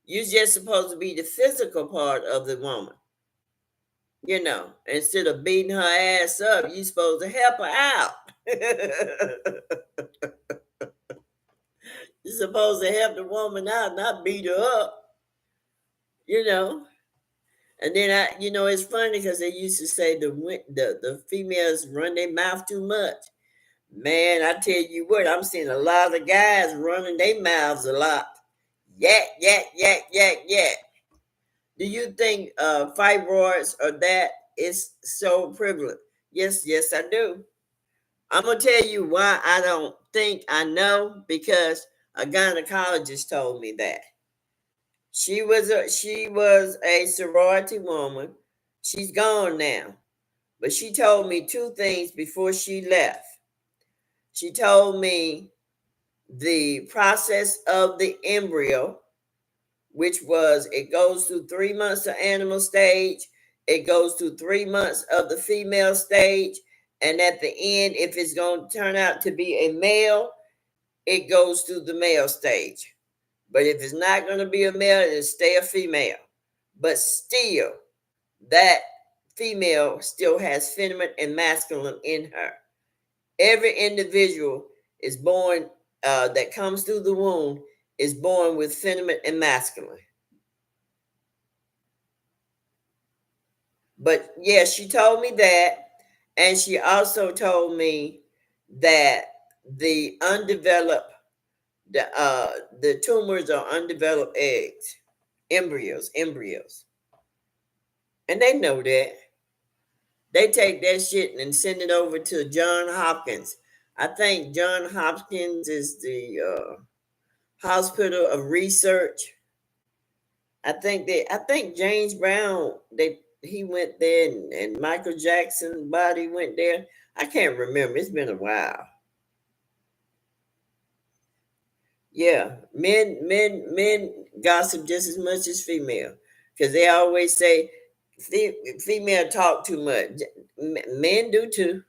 you're just supposed to be the physical part of the woman. Instead of beating her ass up, you're supposed to help her out. You're supposed to help the woman out, not beat her up. You know. And then it's funny because they used to say the females run their mouth too much. Man, I tell you what, I'm seeing a lot of guys running their mouths a lot. Yak, yak, yak, yak, yak. Do you think fibroids or that is so prevalent? Yes, yes, I do. I'm gonna tell you why I don't think I know, because a gynecologist told me that. She was a sorority woman. She's gone now. But she told me two things before she left. She told me the process of the embryo, which was it goes through 3 months of animal stage, it goes through 3 months of the female stage, and at the end, if it's going to turn out to be a male, it goes through the male stage. But if it's not going to be a male, it'll stay a female. But still, that female still has feminine and masculine in her. Every individual is born that comes through the womb is born with feminine and masculine. But yeah, she told me that, and she also told me that the undeveloped the tumors are undeveloped eggs, embryos, and they know that. They take that shit and send it over to John Hopkins. I think John Hopkins is the hospital of research. I think James Brown, he went there, and Michael Jackson's body went there. I can't remember. It's been a while. Yeah, men gossip just as much as female, because they always say female talk too much. Men do too.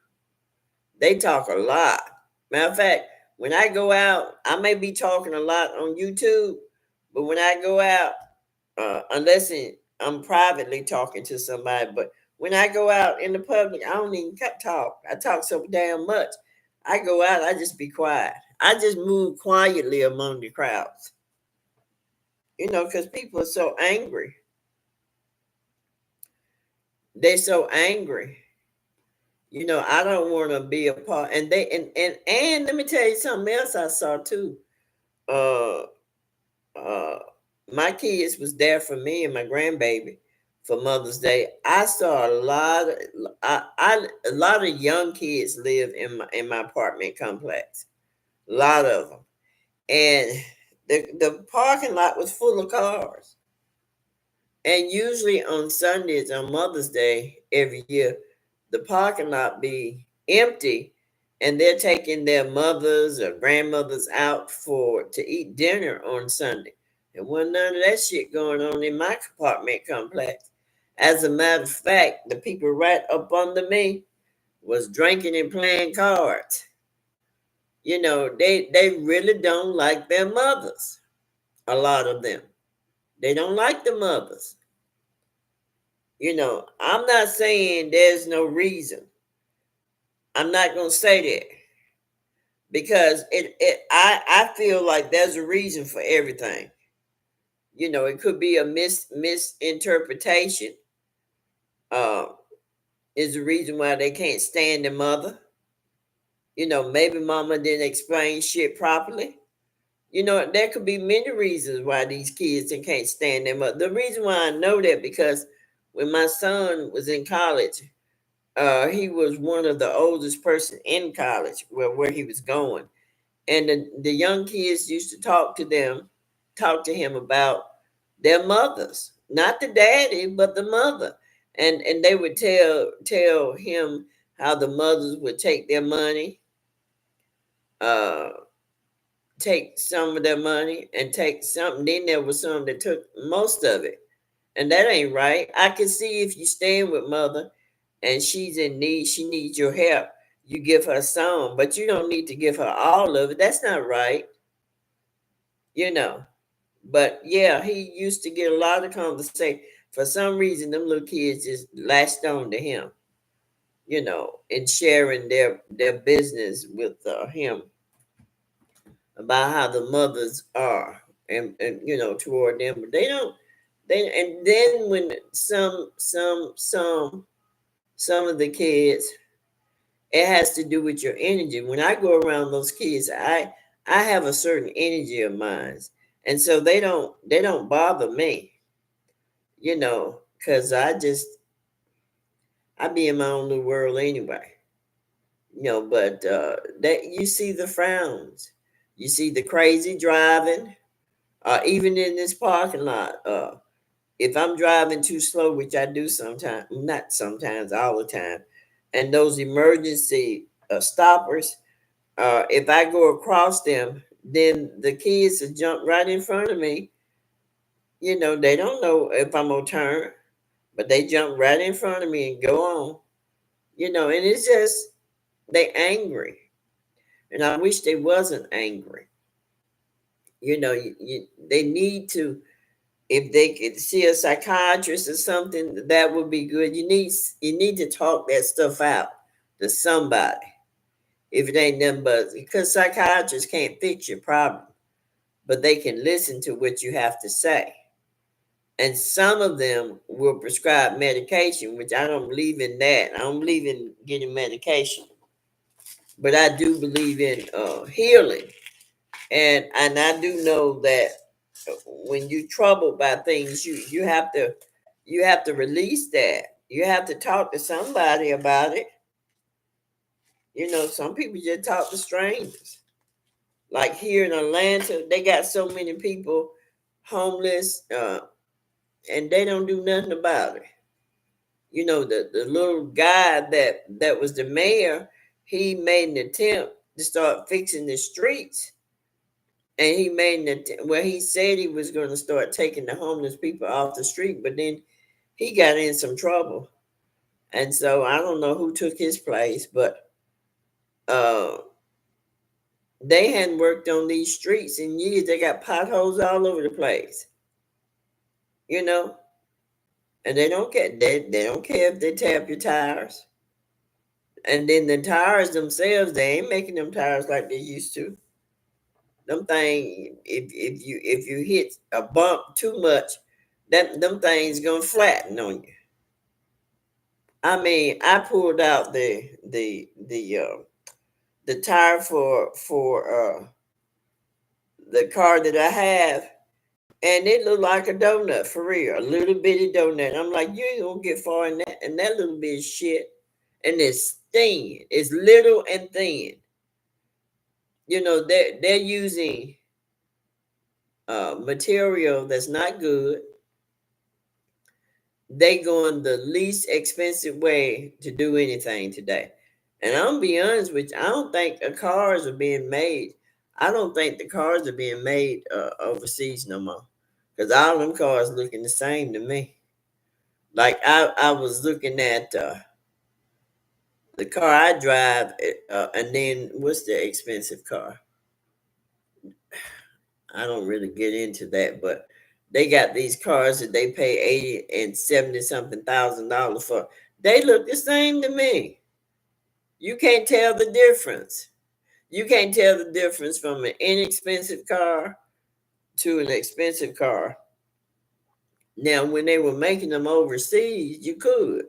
They talk a lot. Matter of fact, when I go out, I may be talking a lot on YouTube, but when I go out, I'm privately talking to somebody, but when I go out in the public, I don't even talk. I talk so damn much. I go out, I just be quiet. I just move quietly among the crowds, because people are so angry. They're so angry. I don't want to be a part. And let me tell you something else I saw too. Uh, uh, my kids was there for me and my grandbaby for Mother's Day. I saw a lot of young kids live in my apartment complex. A lot of them, and the parking lot was full of cars. And usually on Sundays, on Mother's Day every year, the parking lot be empty, and they're taking their mothers or grandmothers out to eat dinner on Sunday. And wasn't none of that shit going on in my apartment complex. As a matter of fact, the people right up under me was drinking and playing cards. They really don't like their mothers. A lot of them. They don't like the mothers. I'm not saying there's no reason. I'm not gonna say that, because I feel like there's a reason for everything. It could be a misinterpretation. Uh, is the reason why they can't stand their mother. Maybe mama didn't explain shit properly. There could be many reasons why these kids can't stand their mother. The reason why I know that, because when my son was in college, he was one of the oldest person in college where he was going. And the young kids used to talk to him about their mothers, not the daddy, but the mother. And they would tell him how the mothers would take their money, uh, take some of their money and take something. Then there was some that took most of it. And that ain't right. I can see if you staying with mother and she's in need, she needs your help, you give her some, but you don't need to give her all of it. That's not right. But yeah, he used to get a lot of conversation. For some reason, them little kids just latched on to him, and sharing their business with him about how the mothers are, and toward them. But they don't. And then when some of the kids, it has to do with your energy. When I go around those kids, I have a certain energy of mine, and so they don't bother me, because I be in my own little world anyway, But that you see the frowns, you see the crazy driving, even in this parking lot. If I'm driving too slow, which I do sometimes, not sometimes, all the time, and those emergency stoppers, if I go across them, then the kids will jump right in front of me. They don't know if I'm gonna turn, but they jump right in front of me and go on. And it's just they angry, and I wish they wasn't angry. They need to. If they could see a psychiatrist or something, that would be good. You need to talk that stuff out to somebody. If it ain't nothing but because psychiatrists can't fix your problem, but they can listen to what you have to say. And some of them will prescribe medication, which I don't believe in that. I don't believe in getting medication, but I do believe in healing. And I do know that when you're troubled by things, you have to release that. You have to talk to somebody about it. Some people just talk to strangers. Like here in Atlanta, they got so many people homeless, and they don't do nothing about it. The little guy that was the mayor, he made an attempt to start fixing the streets, and he made an attempt. Well, he said he was going to start taking the homeless people off the street, but then he got in some trouble, and so I don't know who took his place, but uh, they hadn't worked on these streets in years. They got potholes all over the place, you know, and they don't care if they tap your tires. And then the tires themselves, they ain't making them tires like they used to. Them thing, if you hit a bump too much, them things gonna flatten on you. I mean, I pulled out the tire for the car that I have, and it looked like a donut for real, a little bitty donut. I'm like, you ain't gonna get far in that little bit of shit, and it's thin, it's little and thin. They're using material that's not good. They going the least expensive way to do anything today. And I'm gonna be honest with you, I don't think the cars are being made. I don't think the cars are being made overseas no more, because all them cars looking the same to me. Like I was looking at the car I drive, and then what's the expensive car? I don't really get into that, but they got these cars that they pay 80 and 70 something $1,000 for. They look the same to me. You can't tell the difference. You can't tell the difference from an inexpensive car to an expensive car. Now, when they were making them overseas, you could.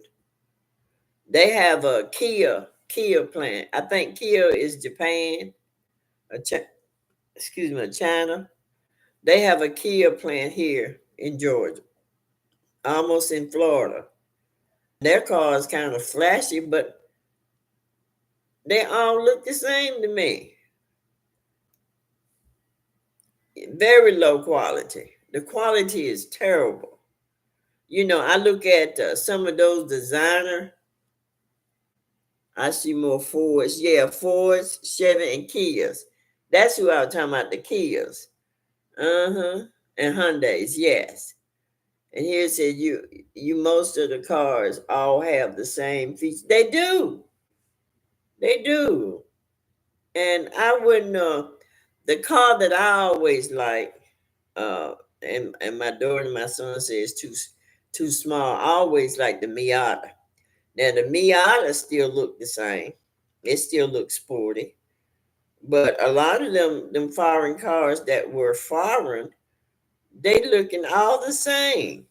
They have a Kia plant. I think Kia is Japan, or China. They have a Kia plant here in Georgia, almost in Florida. Their cars kind of flashy, but they all look the same to me. Very low quality. The quality is terrible. I look at some of those designer. I see more Fords. Yeah, Fords, Chevy, and Kias. That's who I was talking about, the Kias. Uh-huh. And Hyundais, yes. And here it says you most of the cars all have the same features. They do. They do. And I wouldn't the car that I always like, and my daughter and my son says too small. I always like the Miata. Now the Miata still look the same. It still looks sporty. But a lot of them foreign cars that were foreign, they looking all the same.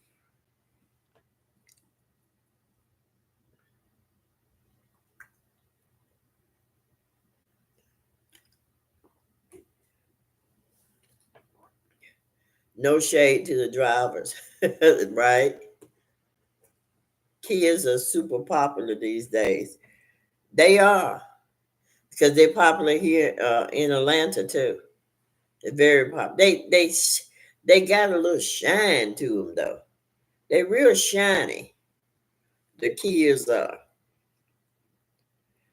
No shade to the drivers, right? Kias are super popular these days. They are, because they're popular here in Atlanta too. They're very popular. They got a little shine to them though. They're real shiny. The Kias are.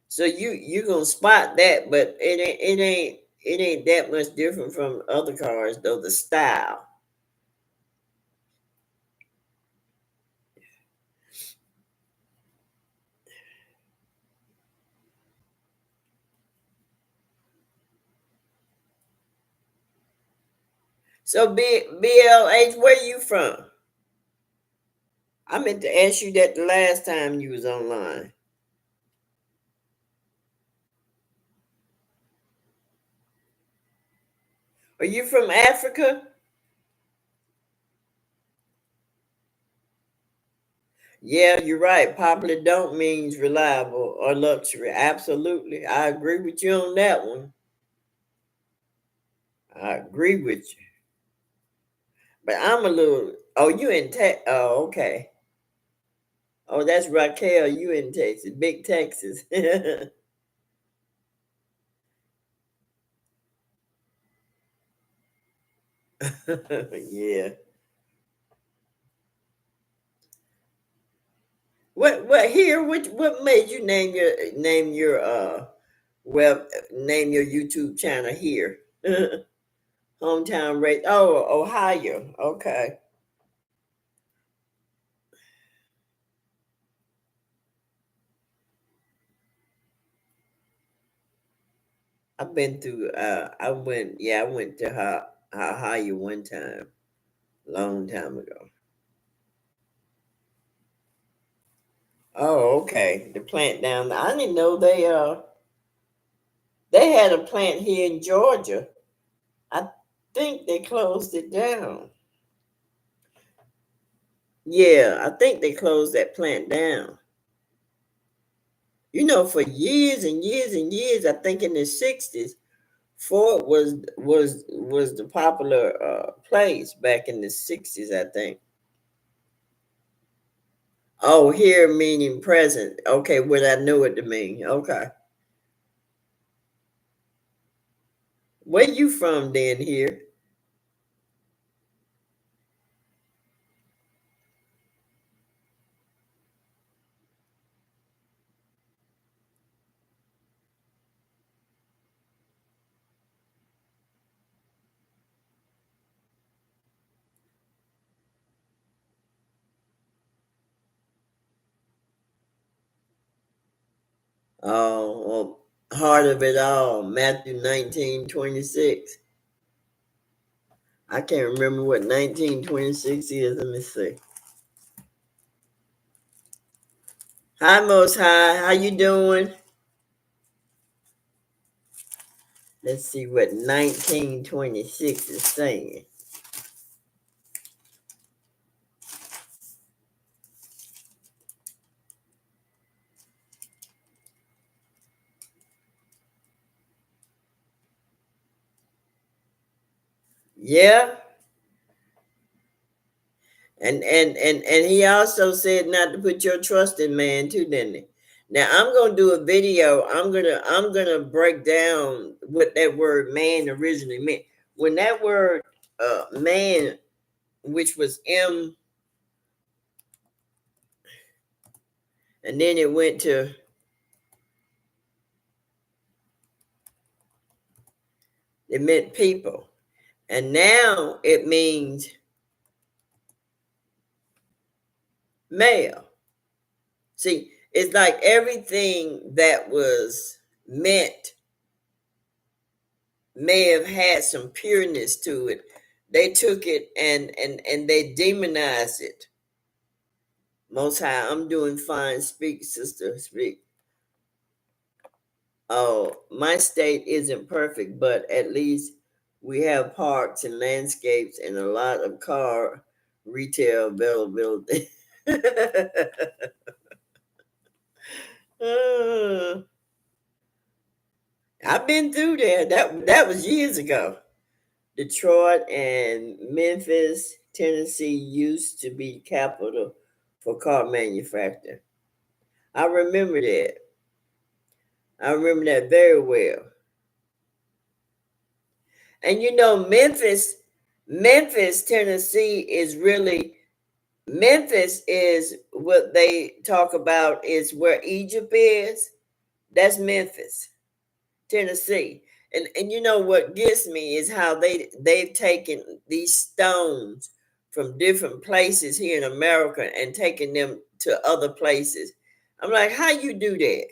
So you gonna spot that, but it ain't it ain't that much different from other cars, though, the style. So, BLH, where you from? I meant to ask you that the last time you was online. Are you from Africa? Yeah, you're right. Popular don't means reliable or luxury. Absolutely. I agree with you on that one. I agree with you. But I'm a little, oh, you in Texas. Oh, okay. Oh, that's Raquel. You in Texas. Big Texas. Yeah. What here? What made you name your YouTube channel here? Hometown rate. Oh, Ohio. Okay. I've been through I went to Ohio one time, long time ago. Oh, okay. The plant down there. I didn't know they had a plant here in Georgia. I think they closed it down. Yeah, I think they closed that plant down. For years and years and years, I think in the 60s, Ford was the popular place back in the 60s, I think. Oh, here meaning present. Okay, what I knew it to mean. Okay. Where you from then here? Oh, well, heart of it all, Matthew 19:26. I can't remember what 19:26 is. Let me see. Hi, Most High. How you doing? Let's see what 19:26 is saying. Yeah, and he also said not to put your trust in man too, didn't he? Now I'm gonna do a video. I'm gonna break down what that word man originally meant. When that word man, which was M, and then it went to, it meant people, and now it means male. See, it's like everything that was meant may have had some pureness to it. They took it and they demonized it. Most High, I'm doing fine. Speak, sister, speak. Oh, my state isn't perfect, but at least we have parks and landscapes and a lot of car retail availability. Uh, I've been through there. That was years ago. Detroit and Memphis, Tennessee used to be capital for car manufacturing. I remember that. I remember that very well. And Memphis, Tennessee is really, Memphis is what they talk about is where Egypt is. That's Memphis, Tennessee. And you know what gets me is how they've taken these stones from different places here in America and taken them to other places. I'm like, how you do that?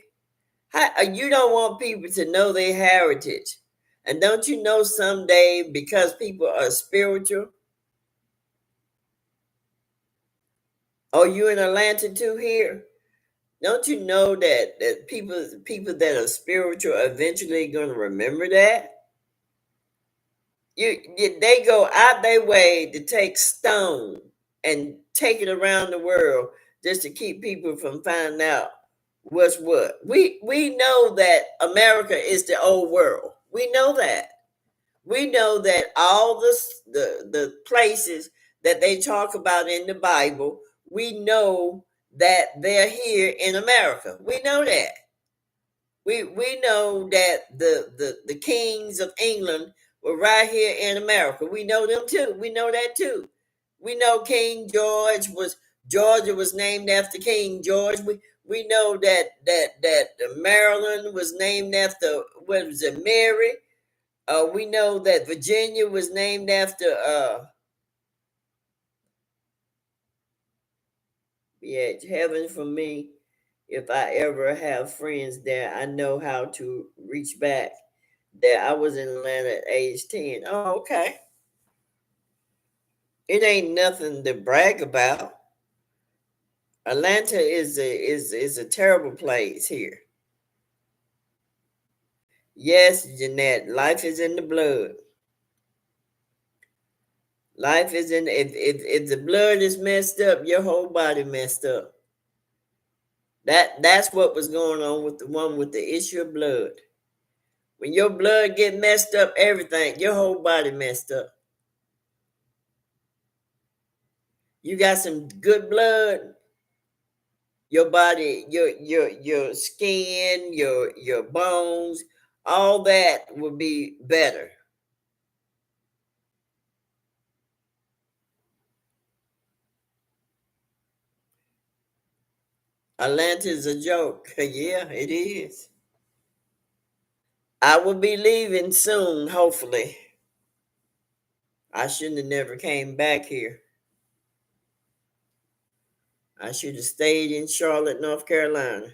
How you don't want people to know their heritage? And don't you know someday because people are spiritual? Oh, you in Atlanta too here? Don't you know that people that are spiritual are eventually going to remember that? They go out their way to take stone and take it around the world just to keep people from finding out what's what. We know that America is the old world. We know that. We know that all the places that they talk about in the Bible, we know that they're here in America. We know that. We know that the kings of England were right here in America. We know them too. We know that too. We know King George was Georgia was named after King George. We know that Maryland was named after what was it, Mary. We know that Virginia was named after yeah, heaven for me. If I ever have friends there, I know how to reach back. There, I was in Atlanta at age 10. Oh, okay. It ain't nothing to brag about. Atlanta is a terrible place here. Yes, Jeanette, life is in the blood. Life is in if the blood is messed up, your whole body messed up. That's what was going on with the one with the issue of blood. When your blood get messed up, everything, your whole body messed up. You got some good blood, your body, your skin, your bones, all that will be better. Atlanta is a joke. Yeah, it is. I will be leaving soon, hopefully. I shouldn't have never came back here. I should have stayed in Charlotte, North Carolina.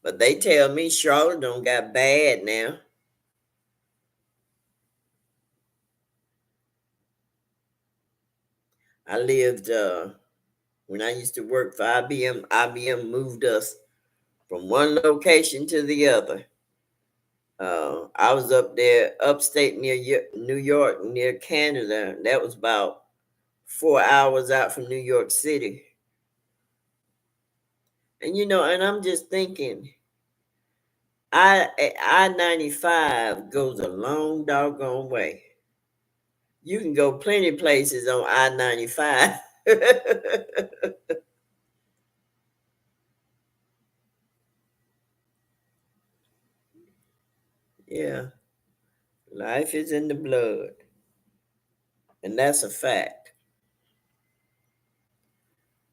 But they tell me Charlotte don't got bad now. I lived when I used to work for IBM. IBM moved us from one location to the other. I was up there, upstate near New York, near Canada. That was about 4 hours out from New York City. And and I'm just thinking, I-95 goes a long doggone way. You can go plenty places on I-95. Yeah, life is in the blood, and that's a fact.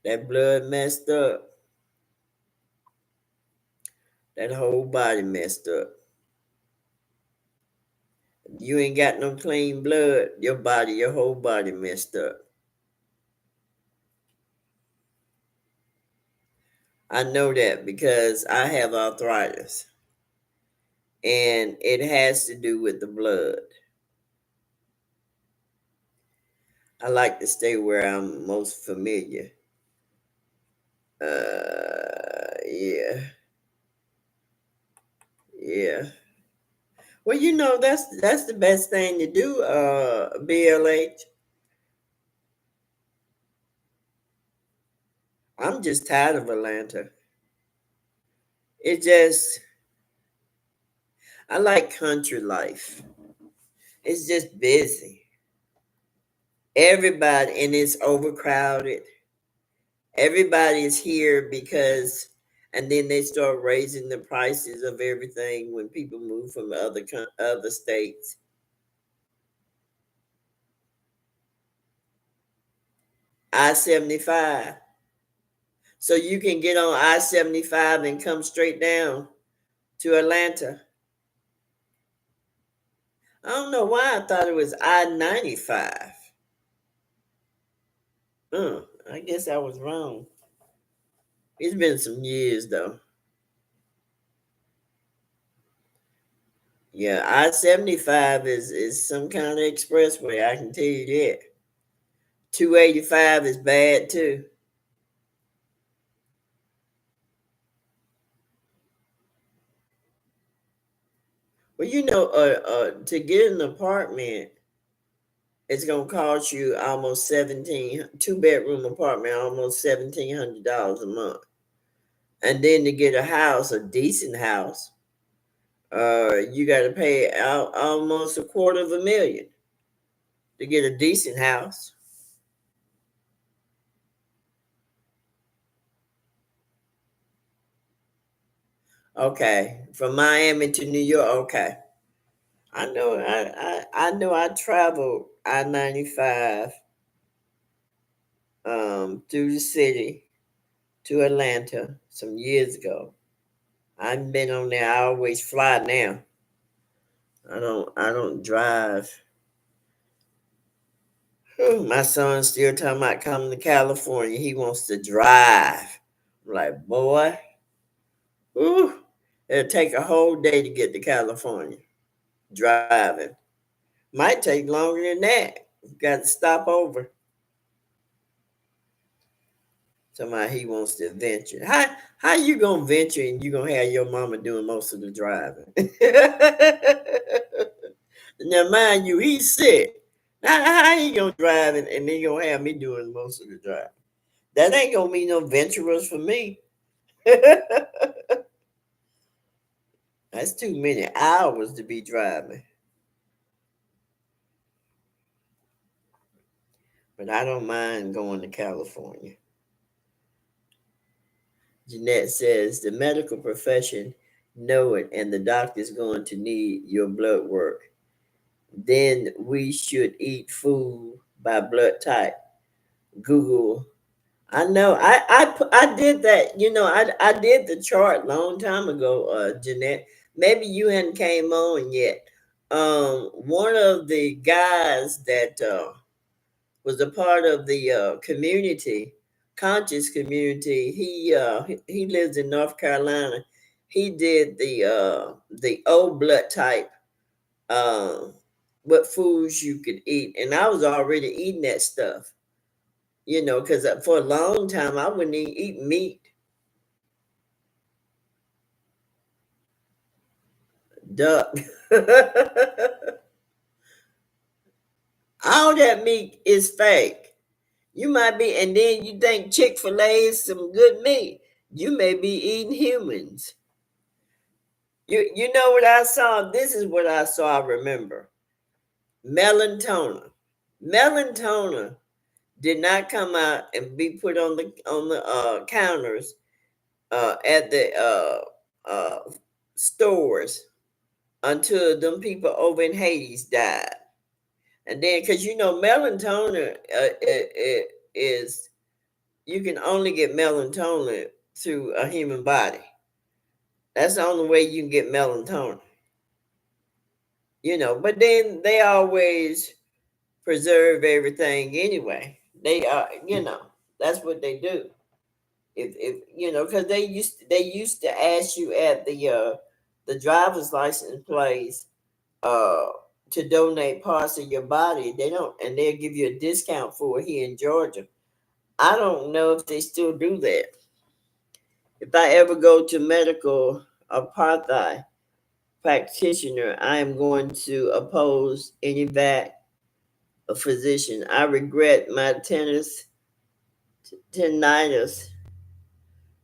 That blood messed up. That whole body messed up. You ain't got no clean blood, your whole body messed up. I know that because I have arthritis and it has to do with the blood. I like to stay where I'm most familiar. Yeah, yeah. Well, that's the best thing to do, BLH. I'm just tired of Atlanta. It just I like country life. It's just busy. Everybody and it's overcrowded. Everybody is here because and then they start raising the prices of everything when people move from other states. I-75. So you can get on I-75 and come straight down to Atlanta. I don't know why I thought it was I-95. I guess I was wrong. It's been some years though. Yeah, I-75 is some kind of expressway, I can tell you that. 285 is bad too. Well, to get an apartment, it's gonna cost you almost 17, two-bedroom apartment, almost $1,700 a month. And then to get a house, a decent house, you got to pay out almost $250,000 to get a decent house. Okay, from Miami to New York. Okay, I traveled I-95 through the city to Atlanta some years ago. I've been on there. I always fly now. I don't drive. Whew, my son's still talking about coming to California. He wants to drive. I'm like, boy, whew, it'll take a whole day to get to California driving. Might take longer than that. Got to stop over. Somebody he wants to venture. How you gonna venture and you gonna have your mama doing most of the driving? Now mind you, he's sick. How he gonna drive and they gonna have me doing most of the driving? That ain't gonna be no venturers for me. That's too many hours to be driving. But I don't mind going to California. Jeanette says the medical profession know it and the doctor's going to need your blood work. Then we should eat food by blood type. Google. I know. I did that. I did the chart long time ago, Jeanette. Maybe you hadn't came on yet. One of the guys that was a part of the community, conscious community. He lives in North Carolina. He did the O blood type, uh, what foods you could eat, and I was already eating that stuff. Because for a long time I wouldn't even eat meat, duck. All that meat is fake. You might be, and then you think Chick-fil-A is some good meat. You may be eating humans. You know what I saw? This is what I saw. I remember melatonin. Melatonin did not come out and be put on the counters at the stores until them people over in Hades died. And then, because melatonin is you can only get melatonin through a human body. That's the only way you can get melatonin. But then they always preserve everything anyway. They are, that's what they do. If because they used to ask you at the driver's license place uh to donate parts of your body. They don't, and they'll give you a discount for it here in Georgia. I don't know if they still do that. If I ever go to medical apartheid practitioner, I am going to oppose any vac a physician. I regret my tinnitus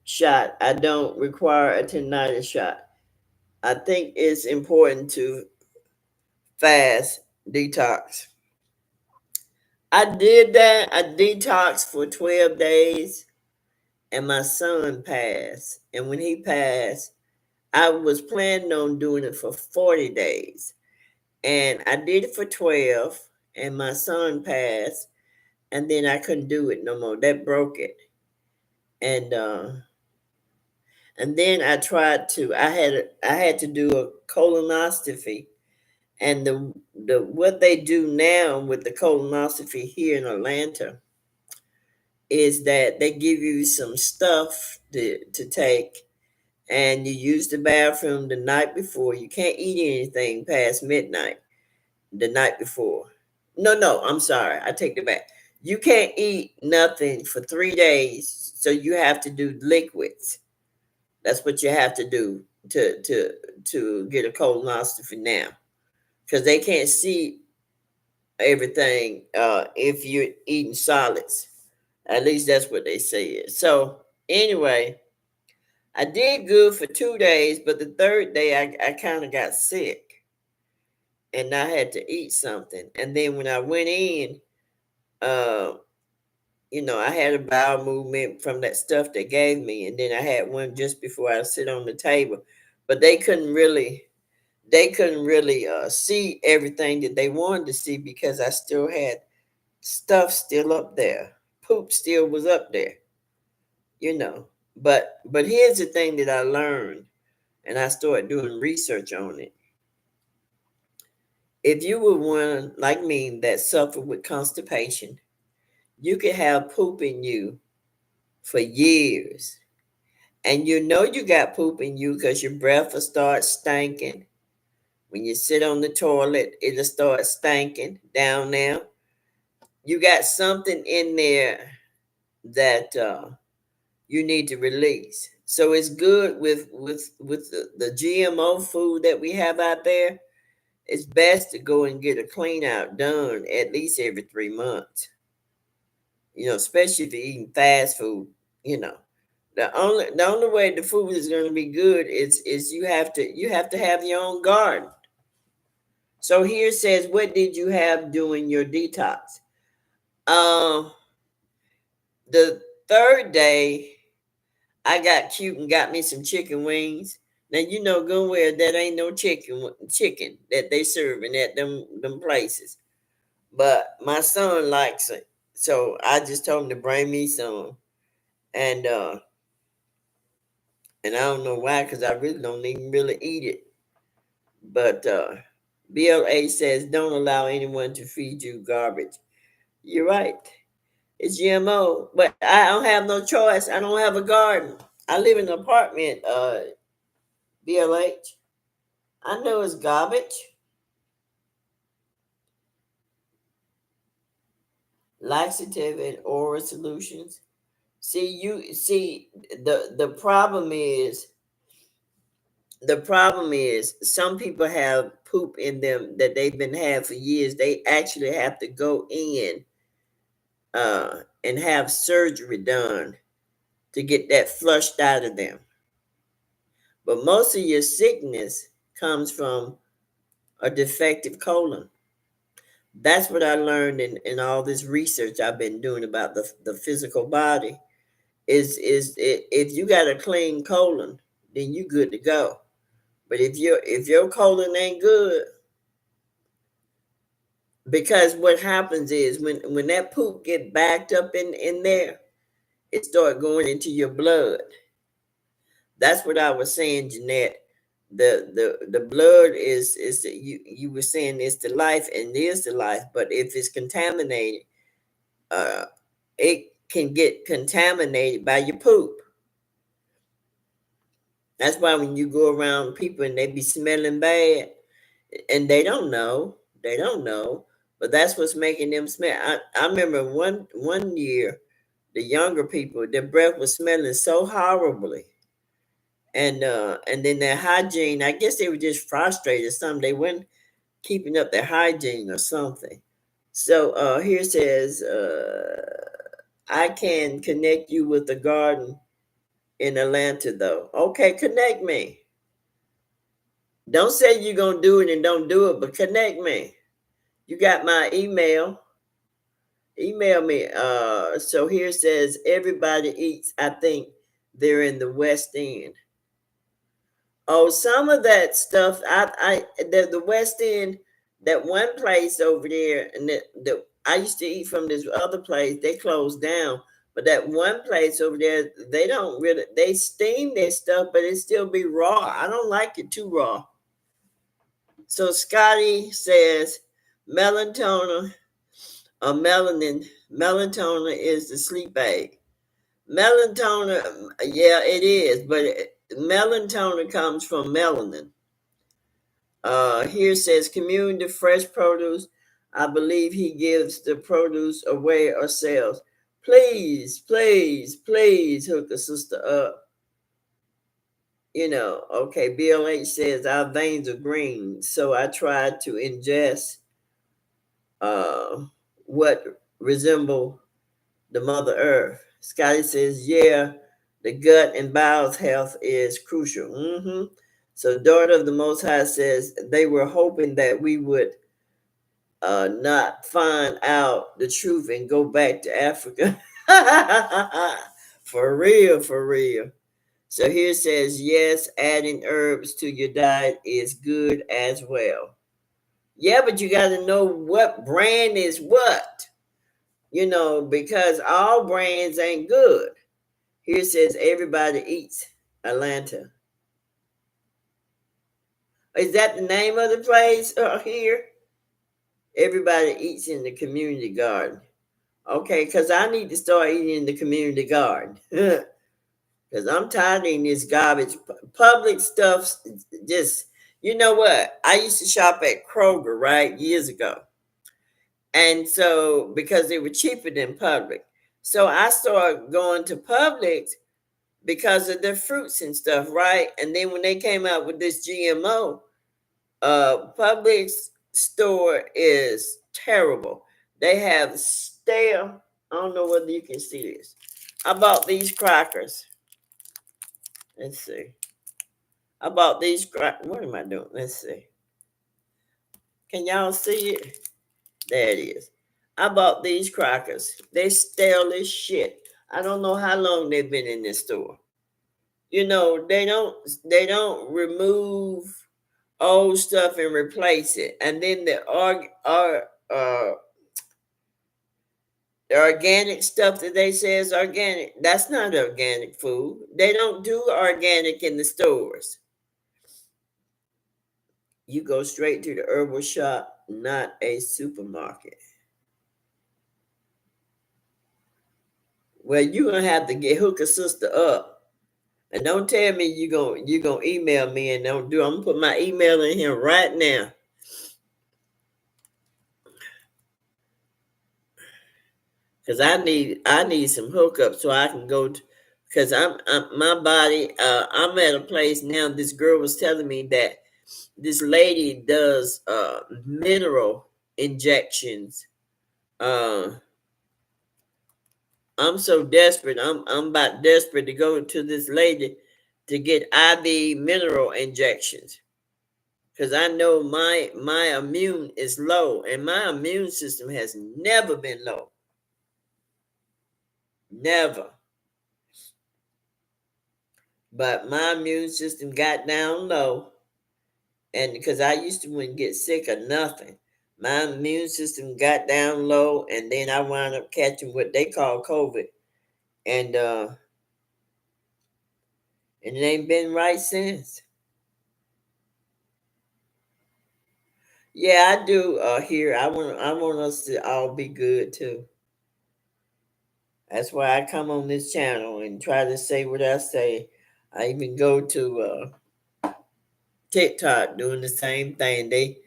shot. I don't require a tinnitus shot. I think it's important to fast detox. I did that. I detoxed for 12 days and my son passed. And when he passed, I was planning on doing it for 40 days. And I did it for 12 and my son passed. And then I couldn't do it no more. That broke it. And then I tried to I had to do a colonoscopy, And the what they do now with the colonoscopy here in Atlanta is that they give you some stuff to take, and you use the bathroom the night before. You can't eat anything past midnight the night before. No, I'm sorry. I take it back. You can't eat nothing for 3 days, so you have to do liquids. That's what you have to do to get a colonoscopy now, because they can't see everything if you're eating solids. At least that's what they say. So anyway, I did good for 2 days, but the third day I kind of got sick and I had to eat something. And then when I went in, uh, I had a bowel movement from that stuff they gave me, and then I had one just before I sit on the table. But they couldn't really see everything that they wanted to see because I still had stuff still up there. Poop still was up there, you know. But here's the thing that I learned, and I started doing research on it. If you were one like me that suffered with constipation, you could have poop in you for years. And you know you got poop in you because your breath will start stinking. When you sit on the toilet, it'll start stinking down there. You got something in there that you need to release. So it's good with the GMO food that we have out there. It's best to go and get a clean out done at least every 3 months. Especially if you're eating fast food. You know, the only way the food is going to be good is you have to have your own garden. So here it says, what did you have during your detox? Um, the third day, I got cute and got me some chicken wings. Now you know good well that ain't no chicken that they serving at them places. But my son likes it. So I just told him to bring me some. And and I don't know why, because I really don't even really eat it. But BLA says don't allow anyone to feed you garbage. You're right. It's GMO. But I don't have no choice. I don't have a garden. I live in an apartment, BLH. I know it's garbage. Laxative and oral solutions. See, the problem is some people have poop in them that they've been had for years. They actually have to go in and have surgery done to get that flushed out of them. But most of your sickness comes from a defective colon. That's what I learned in all this research I've been doing about the physical body. If you got a clean colon, then you good to go. But if your colon ain't good, because what happens is when that poop get backed up in there, it start going into your blood. That's what I was saying, Jeanette. The blood you were saying is the life, and is the life. But if it's contaminated, uh, it can get contaminated by your poop. That's why when you go around people and they be smelling bad, and they don't know, but that's what's making them smell. I remember one year, the younger people, their breath was smelling so horribly, and then their hygiene. I guess they were just frustrated or something. They weren't keeping up their hygiene or something. So here says, I can connect you with the garden in Atlanta, though. Okay, connect me. Don't say you're gonna do it and don't do it, but connect me. You got my email. Email me. So here it says everybody eats. I think they're in the West End. Oh, some of that stuff. The West End, that one place over there, and the I used to eat from this other place. They closed down, but that one place over there, they don't really. They steam their stuff, but it still be raw. I don't like it too raw. So Scotty says melatonin or melatonin is the sleep aid. Melatonin, yeah, it is, but melatonin comes from melanin. Here says community fresh produce. I believe he gives the produce away or sells. Please, please, please hook a sister up. Okay, BLH says our veins are green, so I tried to ingest uh, what resemble the Mother Earth. Scotty says, yeah, the gut and bowels health is crucial. So, daughter of the Most High says they were hoping that we would not find out the truth and go back to Africa. For real, for real. So here it says, yes, adding herbs to your diet is good as well. Yeah, but you got to know what brand is what, because all brands ain't good. Here it says, everybody eats Atlanta. Is that the name of the place here? Everybody eats in the community garden. Okay, because I need to start eating in the community garden. Because I'm tired of eating this garbage. Public stuff, just, you know what? I used to shop at Kroger, right, years ago. And so, because they were cheaper than Publix. So I started going to Publix because of their fruits and stuff, right? And then when they came out with this GMO, Publix store is terrible. They have stale, I don't know whether you can see this. I bought these crackers. Let's see. I bought these crackers. What am I doing? Let's see. Can y'all see it? There it is. I bought these crackers. They stale as shit. I don't know how long they've been in this store. They don't remove old stuff and replace it. And then the organic stuff that they say is organic, that's not organic food. They don't do organic in the stores. You go straight to the herbal shop, not a supermarket. Well, you're gonna have to get hook a sister up. And don't tell me you gonna email me and don't do. I'm gonna put my email in here right now. Cause I need some hookup so I can go. Cause I'm my body. I'm at a place now. This girl was telling me that this lady does mineral injections. Uh, I'm so desperate. I'm about desperate to go to this lady to get IV mineral injections. Cause I know my immune is low, and my immune system has never been low. Never. But my immune system got down low, and because I used to wouldn't get sick or nothing, my immune system got down low, and then I wound up catching what they call COVID, and it ain't been right since. Yeah, I do. Here, I want us to all be good too. That's why I come on this channel and try to say what I say. I even go to TikTok doing the same thing. They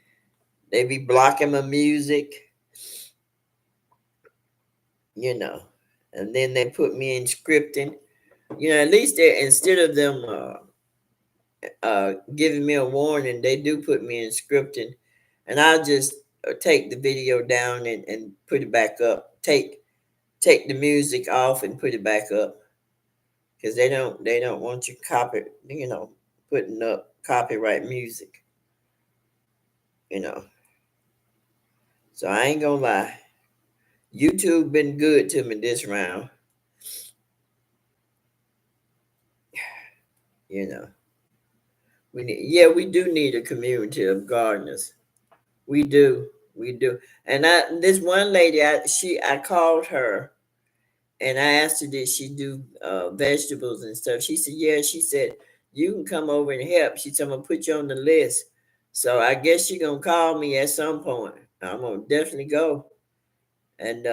be blocking my music, you know, and then they put me in scripting. At least they instead of them giving me a warning, they do put me in scripting, and I'll just take the video down and put it back up. Take the music off and put it back up because they don't want you putting up copyright music. You know, so I ain't gonna lie. YouTube been good to me this round. You know, we do need a community of gardeners. We do. And this one lady, I called her and I asked her did she do vegetables and stuff. She said yeah. She said you can come over and help. She said I'm gonna put you on the list. So I guess you're gonna call me at some point. I'm gonna definitely go, and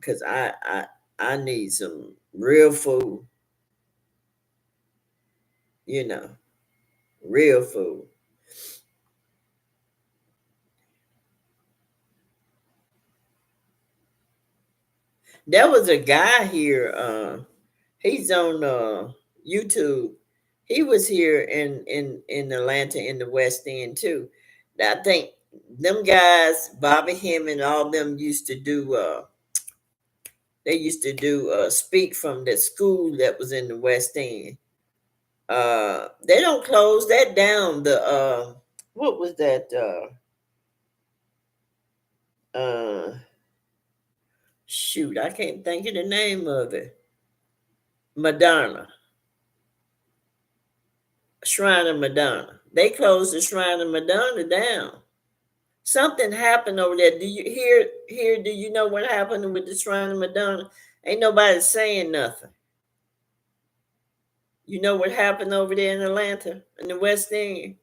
cause I need some real food, you know, real food. There was a guy here. He's on YouTube. He was here in Atlanta in the West End too. I think them guys, Bobby him and all them used to do. They used to do speak from the school that was in the West End. They don't close that down. The what was that? Uh, shoot, I can't think of the name of it. Madonna, Shrine of Madonna. They closed the Shrine of Madonna down. Something happened over there. Do you hear? Here, do you know what happened with the Shrine of Madonna? Ain't nobody saying nothing. You know what happened over there in Atlanta, in the West End?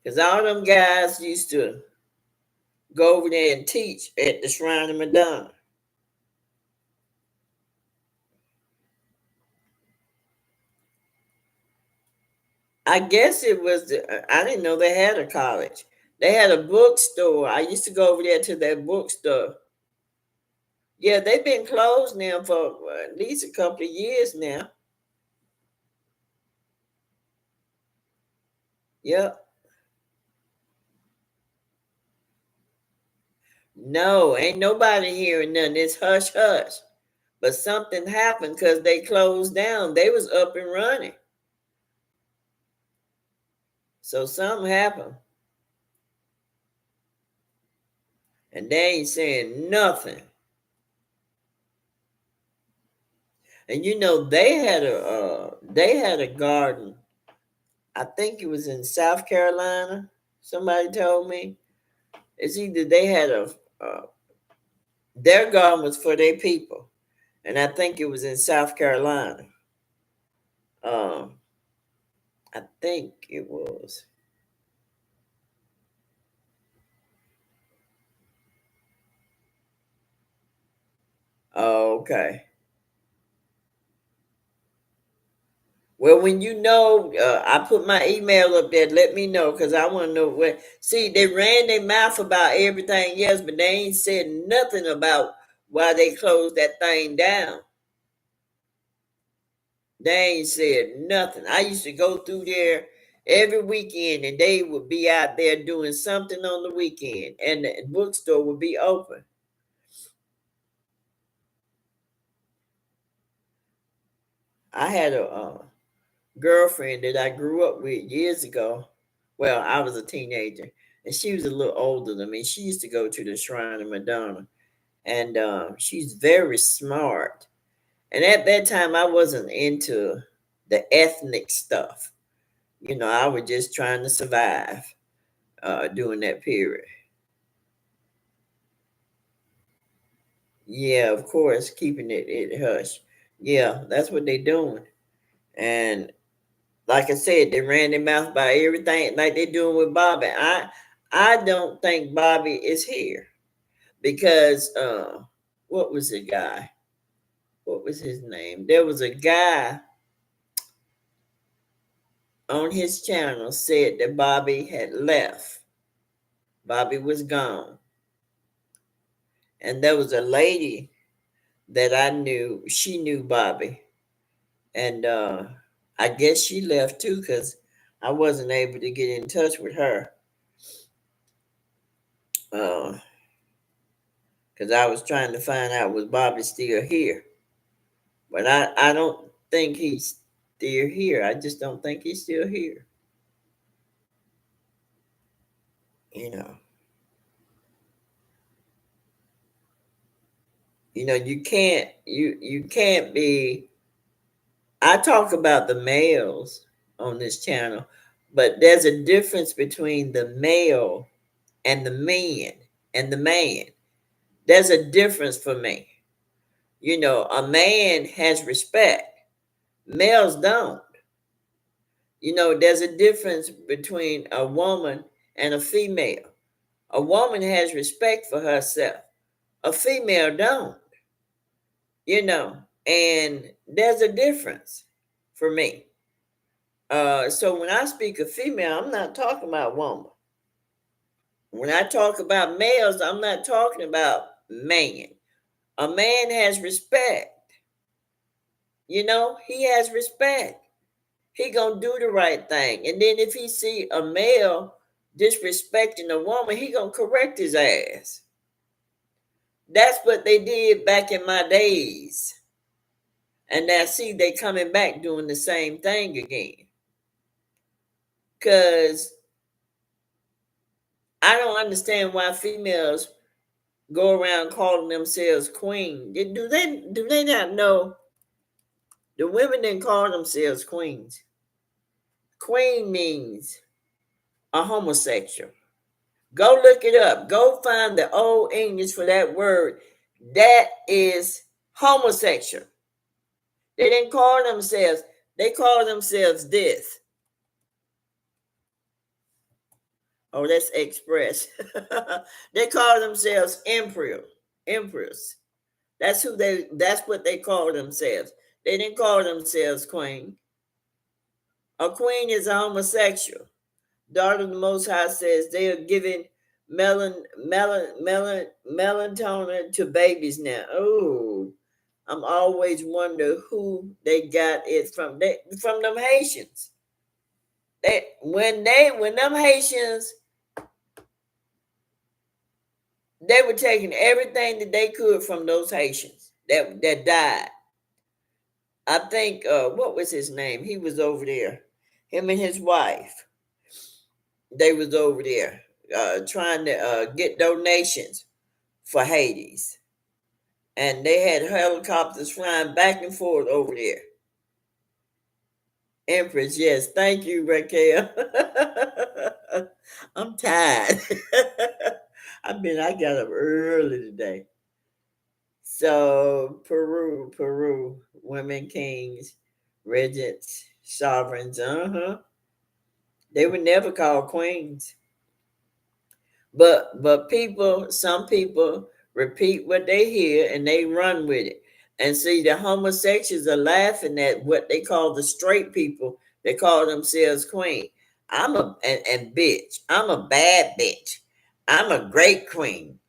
Because all them guys used to go over there and teach at the Shrine of Madonna. I guess it was. I didn't know they had a college. They had a bookstore. I used to go over there to that bookstore. Yeah, they've been closed now for at least a couple of years now. Yep. No, ain't nobody hearing nothing. It's hush hush. But something happened because they closed down. They was up and running. So something happened. And they ain't saying nothing. And you know, they had a garden. I think it was in South Carolina. Somebody told me. It's either they had their garden was for their people. And I think it was in South Carolina. Um, I think it was. Oh, okay. Well, when you know, I put my email up there. Let me know because I want to know what. See, they ran their mouth about everything else, but they ain't said nothing about why they closed that thing down. They ain't said nothing. I used to go through there every weekend, and they would be out there doing something on the weekend, and the bookstore would be open. I had a girlfriend that I grew up with years ago. Well, I was a teenager, and she was a little older than me. She used to go to the Shrine of Madonna, and she's very smart. And at that time, I wasn't into the ethnic stuff. You know, I was just trying to survive during that period. Yeah, of course, keeping it hush. Yeah, that's what they're doing. And like I said, they ran their mouth about everything like they're doing with Bobby. I don't think Bobby is here because what was the guy? What was his name? There was a guy on his channel said that Bobby had left. Bobby was gone. And there was a lady that I knew, she knew Bobby. And I guess she left too because I wasn't able to get in touch with her. Because I was trying to find out was Bobby still here. But I don't think he's still here. I just don't think he's still here. You know. You can't be. I talk about the males on this channel, but there's a difference between the male and the man and the man. There's a difference for me. You know, a man has respect. Males don't. There's a difference between a woman and a female. A woman has respect for herself. A female don't, and there's a difference for me. So when I speak of female, I'm not talking about woman. When I talk about males, I'm not talking about man. A man has respect. He has respect. He gonna do the right thing. And then if he see a male disrespecting a woman, he gonna correct his ass. That's what they did back in my days. And now see they coming back doing the same thing again. Cause I don't understand why females go around calling themselves queen. Do they not know the women didn't call themselves queens? Queen means a homosexual. Go look it up. Go find the old English for that word. That is homosexual. They didn't call themselves, they call themselves this. Oh, that's express. They call themselves empress. That's what they call themselves. They didn't call themselves queen. A queen is a homosexual. Daughter of the Most High says they are giving melatonin to babies now. Oh, I'm always wonder who they got it from. From them Haitians. When them Haitians, they were taking everything that they could from those Haitians that died. I think what was his name? He was over there. Him and his wife. They was over there trying to get donations for Hades. And they had helicopters flying back and forth over there. Empress, yes. Thank you, Raquel. I'm tired. I got up early today. So Peru, women kings, regents, sovereigns, They were never called queens. But some people repeat what they hear and they run with it. And see, the homosexuals are laughing at what they call the straight people. They call themselves queen. And bitch. I'm a bad bitch. I'm a great queen.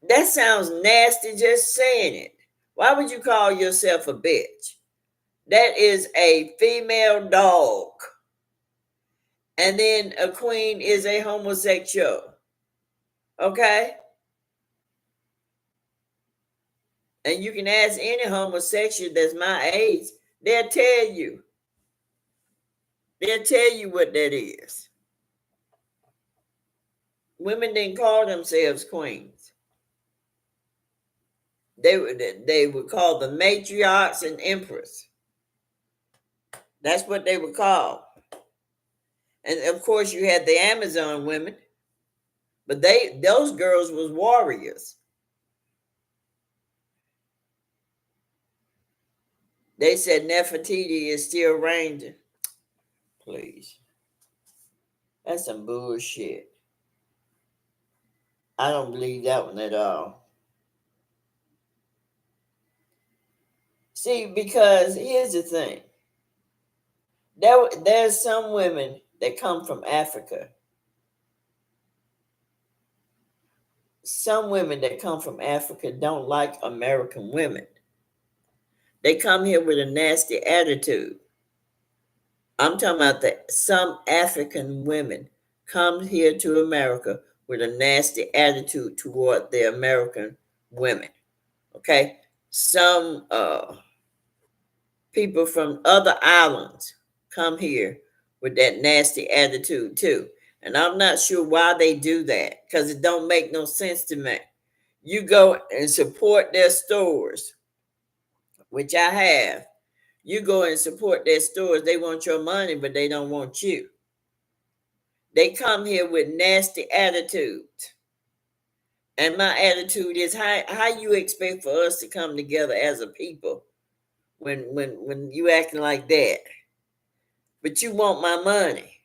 That sounds nasty just saying it. Why would you call yourself a bitch? That is a female dog. And then a queen is a homosexual. Okay? And you can ask any homosexual that's my age, they'll tell you. They'll tell you what that is. Women didn't call themselves queens. They were called the matriarchs and empress. That's what they were called. And of course you had the Amazon women, but those girls was warriors. They said Nefertiti is still reigning. Please. That's some bullshit. I don't believe that one at all. See, because here's the thing. There's some women that come from Africa. Some women that come from Africa don't like American women. They come here with a nasty attitude. I'm talking about some African women come here to America with a nasty attitude toward the American women. Okay? Some people from other islands come here with that nasty attitude too. And I'm not sure why they do that, because it don't make no sense to me. You go and support their stores, which I have. You go and support their stores. They want your money, but they don't want you. They come here with nasty attitudes. And my attitude is how you expect for us to come together as a people when you acting like that. but you want my money.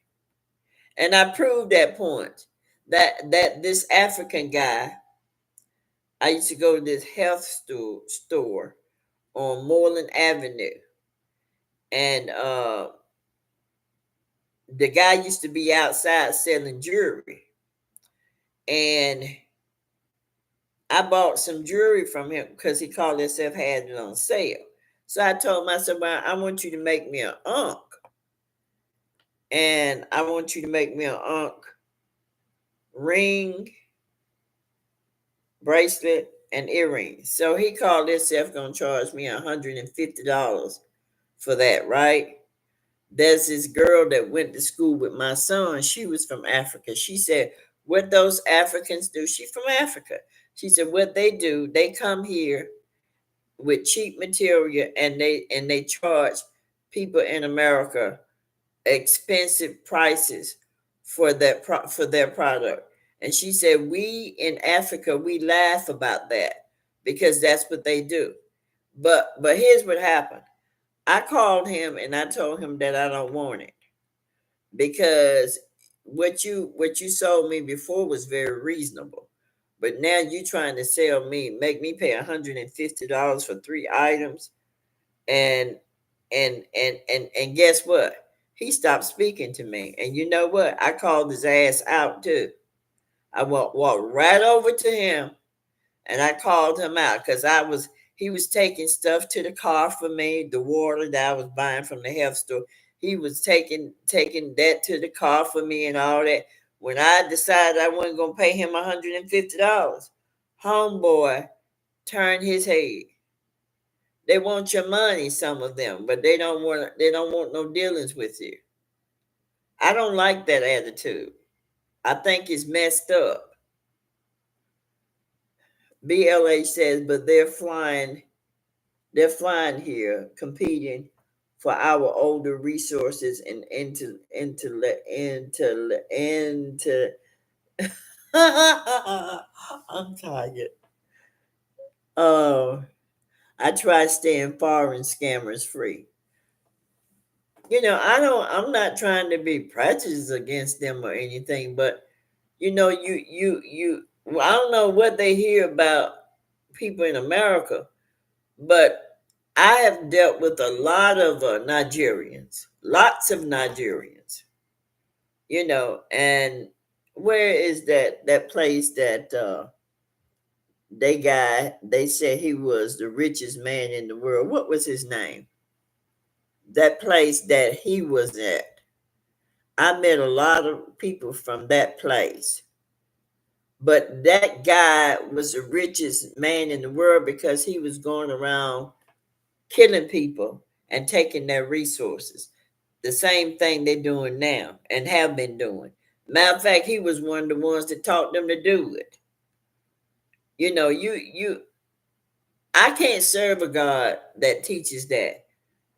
And I proved that point. That this African guy, I used to go to this health store on Moreland Avenue, and the guy used to be outside selling jewelry, and I bought some jewelry from him because he called himself had it on sale. So I told him, I said, well, I want you to make me an ankh, and I want you to make me an ankh ring, bracelet, and earrings. So he called himself gonna charge me $150 for that, right? There's this girl that went to school with my son. She was from Africa. She said, what those Africans do, she's from Africa. She said, what they do, they come here with cheap material, and they charge people in America expensive prices for for their product. And she said, we in Africa, we laugh about that because that's what they do. But here's what happened. I called him and I told him that I don't want it, because what you sold me before was very reasonable. But now you trying to sell me, make me pay $150 for 3 items, and and guess what? He stopped speaking to me. And you know what? I called his ass out too. I walked right over to him and I called him out because he was taking stuff to the car for me, the water that I was buying from the health store. He was taking that to the car for me and all that. When I decided I wasn't gonna pay him $150, homeboy turned his head. They want your money, some of them, but they don't want no dealings with you. I don't like that attitude. I think it's messed up. BLA says, but they're flying here, competing for our older resources and into I'm tired. Oh, I try staying foreign scammers free. I'm not trying to be prejudiced against them or anything, but well, I don't know what they hear about people in America, but I have dealt with a lot of Nigerians, lots of Nigerians, and where is that place that they said he was the richest man in the world? What was his name? That place that he was at. I met a lot of people from that place. But that guy was the richest man in the world because he was going around killing people and taking their resources. The same thing they're doing now and have been doing. Matter of fact, he was one of the ones that taught them to do it. You know, I can't serve a God that teaches that.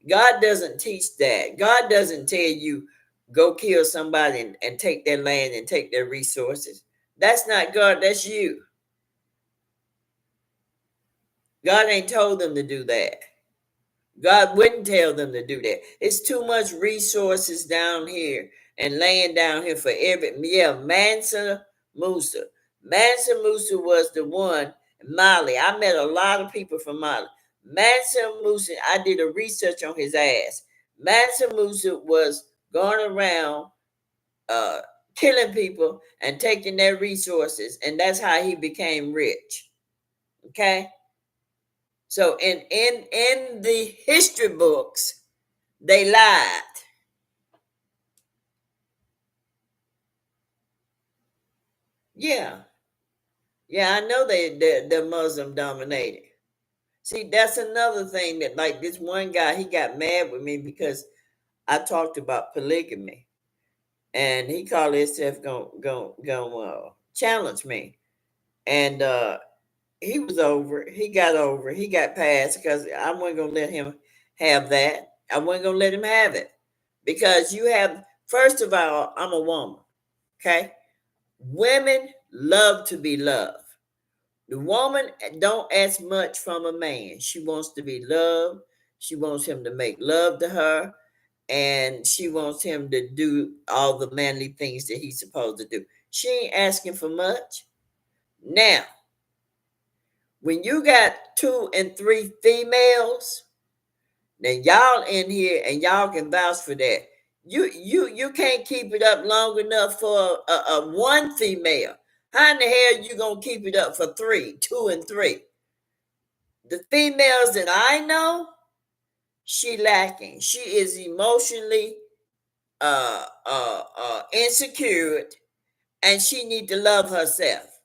God doesn't teach that. God doesn't tell you go kill somebody and take their land and take their resources. That's not God, that's you. God ain't told them to do that. God wouldn't tell them to do that. It's too much resources down here and laying down here for Mansa Musa. Mansa Musa was the one. Mali. I met a lot of people from Mali. Mansa Musa, I did a research on his ass. Mansa Musa was going around uh, killing people and taking their resources, and that's how he became rich. Okay? So in the history books, they lied. Yeah. Yeah, I know they're Muslim dominated. See, that's another thing that, like, this one guy, he got mad with me because I talked about polygamy, and he called himself going challenge me, and he got past because I wasn't gonna let him have that. I wasn't gonna let him have it because first of all, I'm a woman. Okay, women love to be loved. The woman don't ask much from a man. She wants to be loved. She wants him to make love to her. and she wants him to do all the manly things that he's supposed to do. She ain't asking for much. Now, when you got 2 and 3 females, then y'all in here and y'all can vouch for that. You can't keep it up long enough for a one female. How in the hell you gonna keep it up for 2 and 3? The females that I know, she lacking. She is emotionally insecure, and she need to love herself,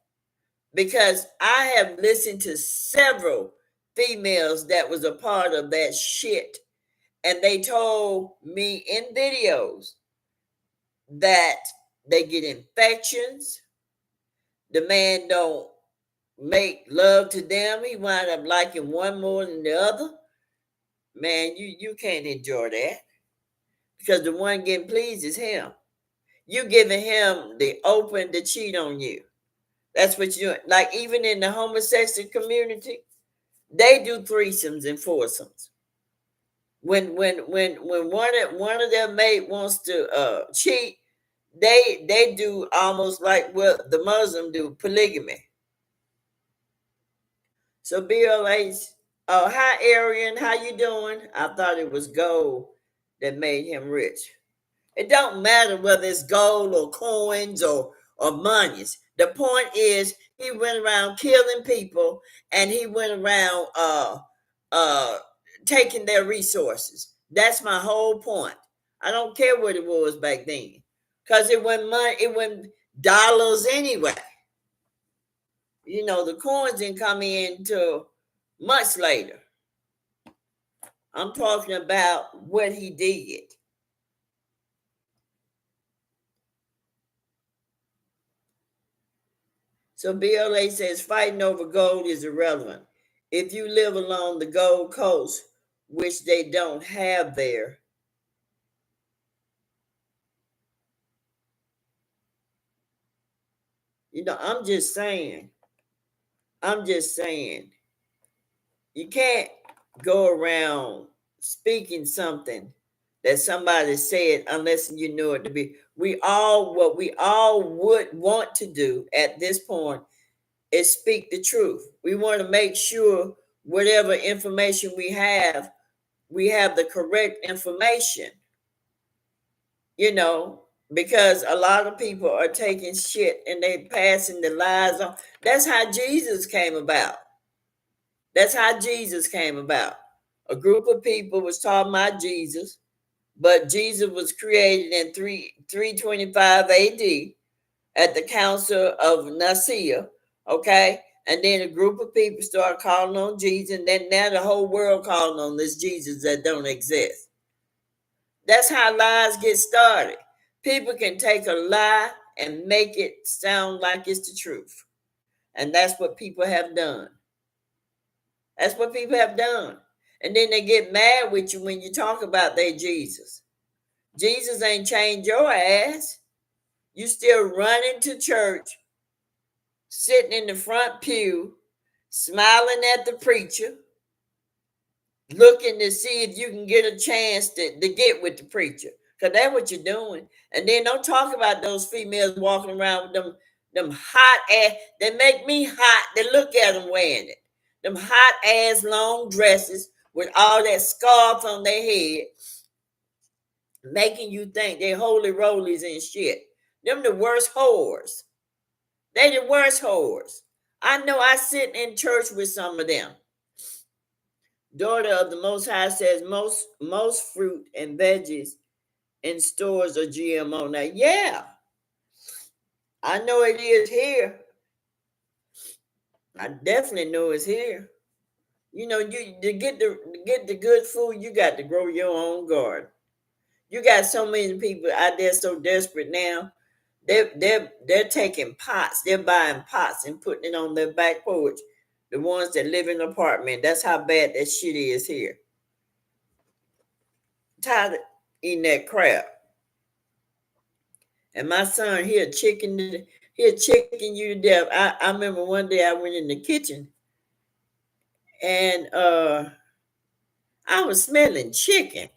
because I have listened to several females that was a part of that shit, and they told me in videos that they get infections. The man don't make love to them. He wind up liking one more than the other. Man, you can't enjoy that, because the one getting pleased is him. You giving him the open to cheat on you. That's what you like. Even in the homosexual community, they do threesomes and foursomes. When one of their mate wants to cheat, they do almost like what the Muslim do, polygamy. So BLH, oh hi Arian, how you doing? I thought it was gold that made him rich. It don't matter whether it's gold or coins or monies. The point is he went around killing people, and he went around uh taking their resources. That's my whole point. I don't care what it was back then. Because it wasn't money, it wasn't dollars anyway. You know, the coins didn't come in until much later. I'm talking about what he did. So BLA says fighting over gold is irrelevant. If you live along the Gold Coast, which they don't have there, I'm just saying, you can't go around speaking something that somebody said unless you know it to be. What we all would want to do at this point is speak the truth. We want to make sure whatever information we have the correct information, you know, because a lot of people are taking shit and they passing the lies on. That's how Jesus came about. That's how Jesus came about. A group of people was talking about Jesus, but Jesus was created in 325 AD at the Council of Nicaea, okay? And then a group of people started calling on Jesus, and then now the whole world calling on this Jesus that don't exist. That's how lies get started. People can take a lie and make it sound like it's the truth. And that's what people have done. That's what people have done. And then they get mad with you when you talk about their Jesus. Jesus ain't changed your ass. You still running to church, sitting in the front pew, smiling at the preacher, looking to see if you can get a chance to get with the preacher. Because that's what you're doing. And then don't talk about those females walking around with them hot ass. They make me hot to look at them wearing it. Them hot ass long dresses with all that scarf on their head, making you think they holy rollers and shit. Them the worst whores. They the worst whores. I know I sit in church with some of them. Daughter of the Most High says most fruit and veggies in stores are GMO. Now, yeah, I know it is here. I definitely know it's here. You know, you to get the good food, you got to grow your own garden. You got so many people out there so desperate now. They're taking pots. They're buying pots and putting it on their back porch. The ones that live in an apartment. That's how bad that shit is here. Tired of eating that crap. And my son, he'll chicken you to death. I remember one day I went in the kitchen and I was smelling chicken.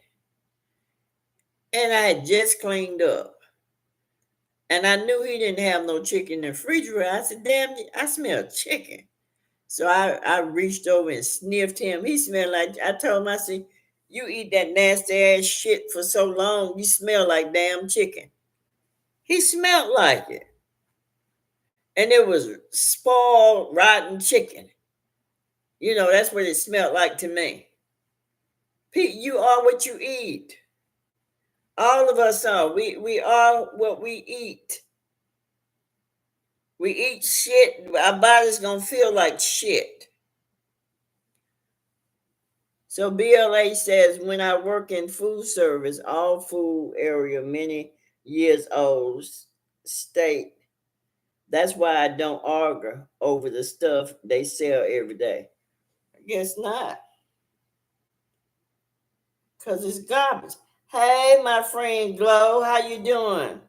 And I had just cleaned up. And I knew he didn't have no chicken in the refrigerator. I said, damn, I smell chicken. So I reached over and sniffed him. He smelled like, I told him, I said, you eat that nasty ass shit for so long, you smell like damn chicken. He smelled like it. And it was spoiled, rotten chicken. That's what it smelled like to me. Pete, you are what you eat. All of us are. We are what we eat. We eat shit, our body's gonna feel like shit. So BLA says, when I work in food service, all food area, many years old, state, that's why I don't argue over the stuff they sell every day. I guess not, because it's garbage. Hey, my friend Glow, how you doing?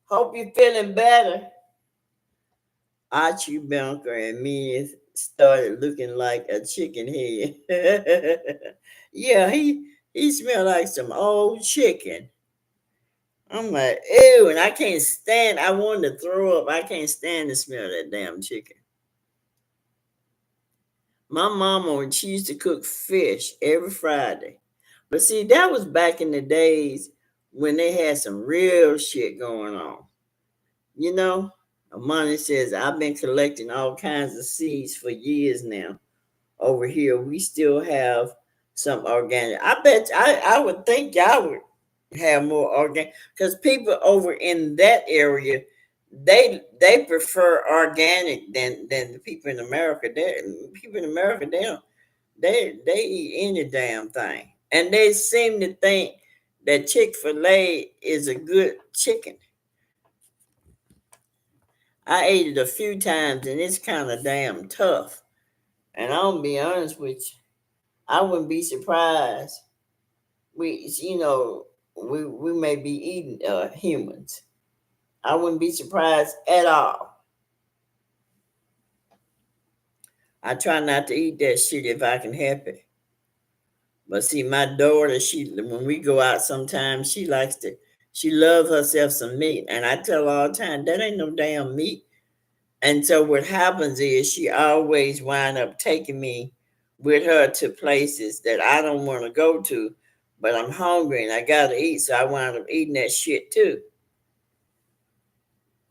Hope you're feeling better. Archie Bunker and me started looking like a chicken head. Yeah, he smelled like some old chicken. I'm like, ew, and I wanted to throw up. I can't stand the smell of that damn chicken. My mama, when she used to cook fish every Friday. But see, that was back in the days when they had some real shit going on. You know, Amani says, I've been collecting all kinds of seeds for years now. Over here, we still have some organic. I would think y'all would have more organic, because people over in that area, they prefer organic than the people in America. People in America, they eat any damn thing, and they seem to think that Chick-fil-A is a good chicken. I ate it a few times, and it's kind of damn tough. And I'll be honest with you, I wouldn't be surprised. We may be eating humans. I wouldn't be surprised at all. I try not to eat that shit if I can help it. But see, my daughter, when we go out sometimes, she loves herself some meat. And I tell her all the time, that ain't no damn meat. And so what happens is she always wind up taking me with her to places that I don't want to go to, but I'm hungry and I gotta eat, so I wind up eating that shit too.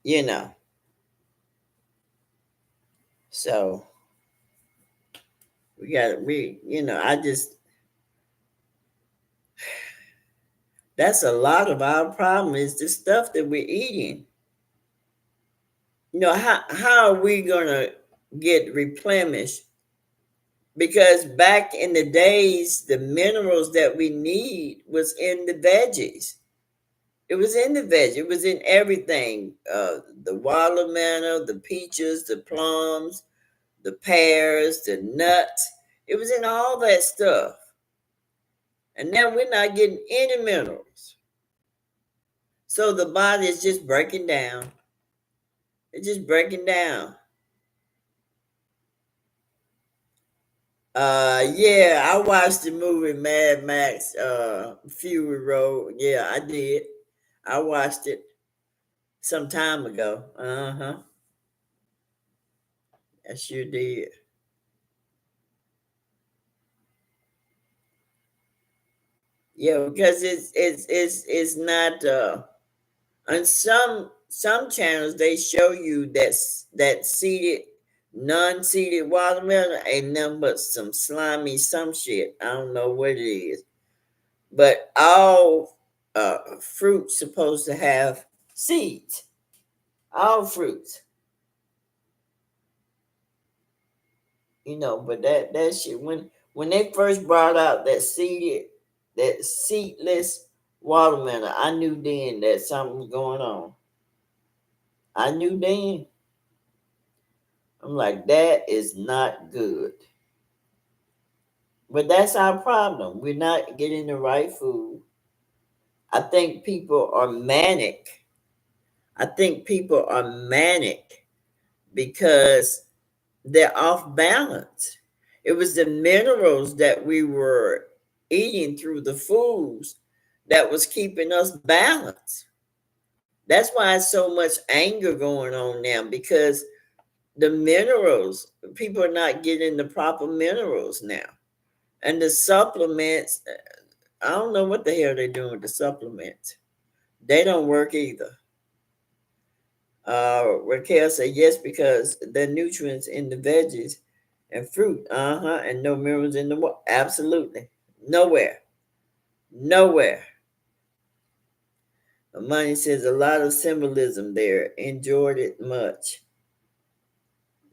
You know. So I just, that's a lot of our problem is the stuff that we're eating. How are we gonna get replenished? Because back in the days, the minerals that we need was in the veggies. It was in the veg. It was in everything. The watermelon, the peaches, the plums, the pears, the nuts. It was in all that stuff. And now we're not getting any minerals. So the body is just breaking down. It's just breaking down. Yeah, I watched the movie Mad Max Fury Road. Yeah, I did. I watched it some time ago. Uh-huh. I sure did. Yeah, because it's not on some channels they show you that seeded non-seeded watermelon ain't nothing but some slimy some shit. I don't know what it is. But all fruits supposed to have seeds. All fruits. But that shit, when they first brought out that seedless watermelon, I knew then that something was going on. I knew then. I'm like, that is not good. But that's our problem. We're not getting the right food. I think people are manic. I think people are manic because they're off balance. It was the minerals that we were eating through the foods that was keeping us balanced. That's why it's so much anger going on now, because the minerals, people are not getting the proper minerals now. And the supplements, I don't know what the hell they're doing with the supplements. They don't work either. Raquel said yes, because the nutrients in the veggies and fruit, and no minerals in the water. Absolutely. Nowhere. Nowhere. Money says a lot of symbolism there. Enjoyed it much.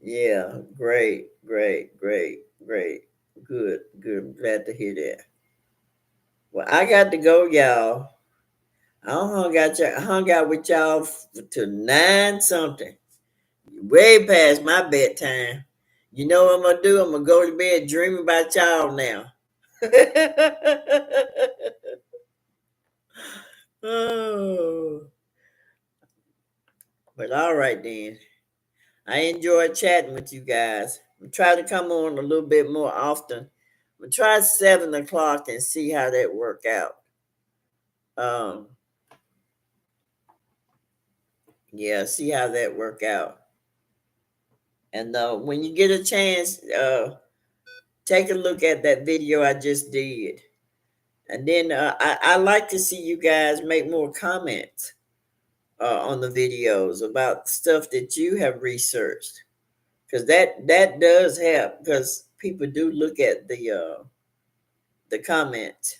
Yeah, great, great, great, great. Good, good. I'm glad to hear that. Well, I got to go, y'all. I hung out with y'all till 9 something. Way past my bedtime. You know what I'm gonna do? I'm gonna go to bed dreaming about y'all now. Oh, but all right then. I enjoyed chatting with you guys. I'm trying to come on a little bit more often. I'm gonna try 7 o'clock and see how that work out. Um, yeah, see how that work out. And when you get a chance, take a look at that video I just did. And then I like to see you guys make more comments on the videos about stuff that you have researched, because that does help, because people do look at the comments.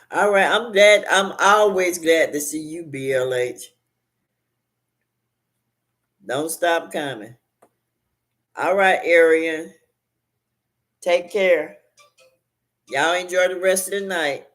All right, I'm glad. I'm always glad to see you, BLH. Don't stop coming. All right, Arian. Take care. Y'all enjoy the rest of the night.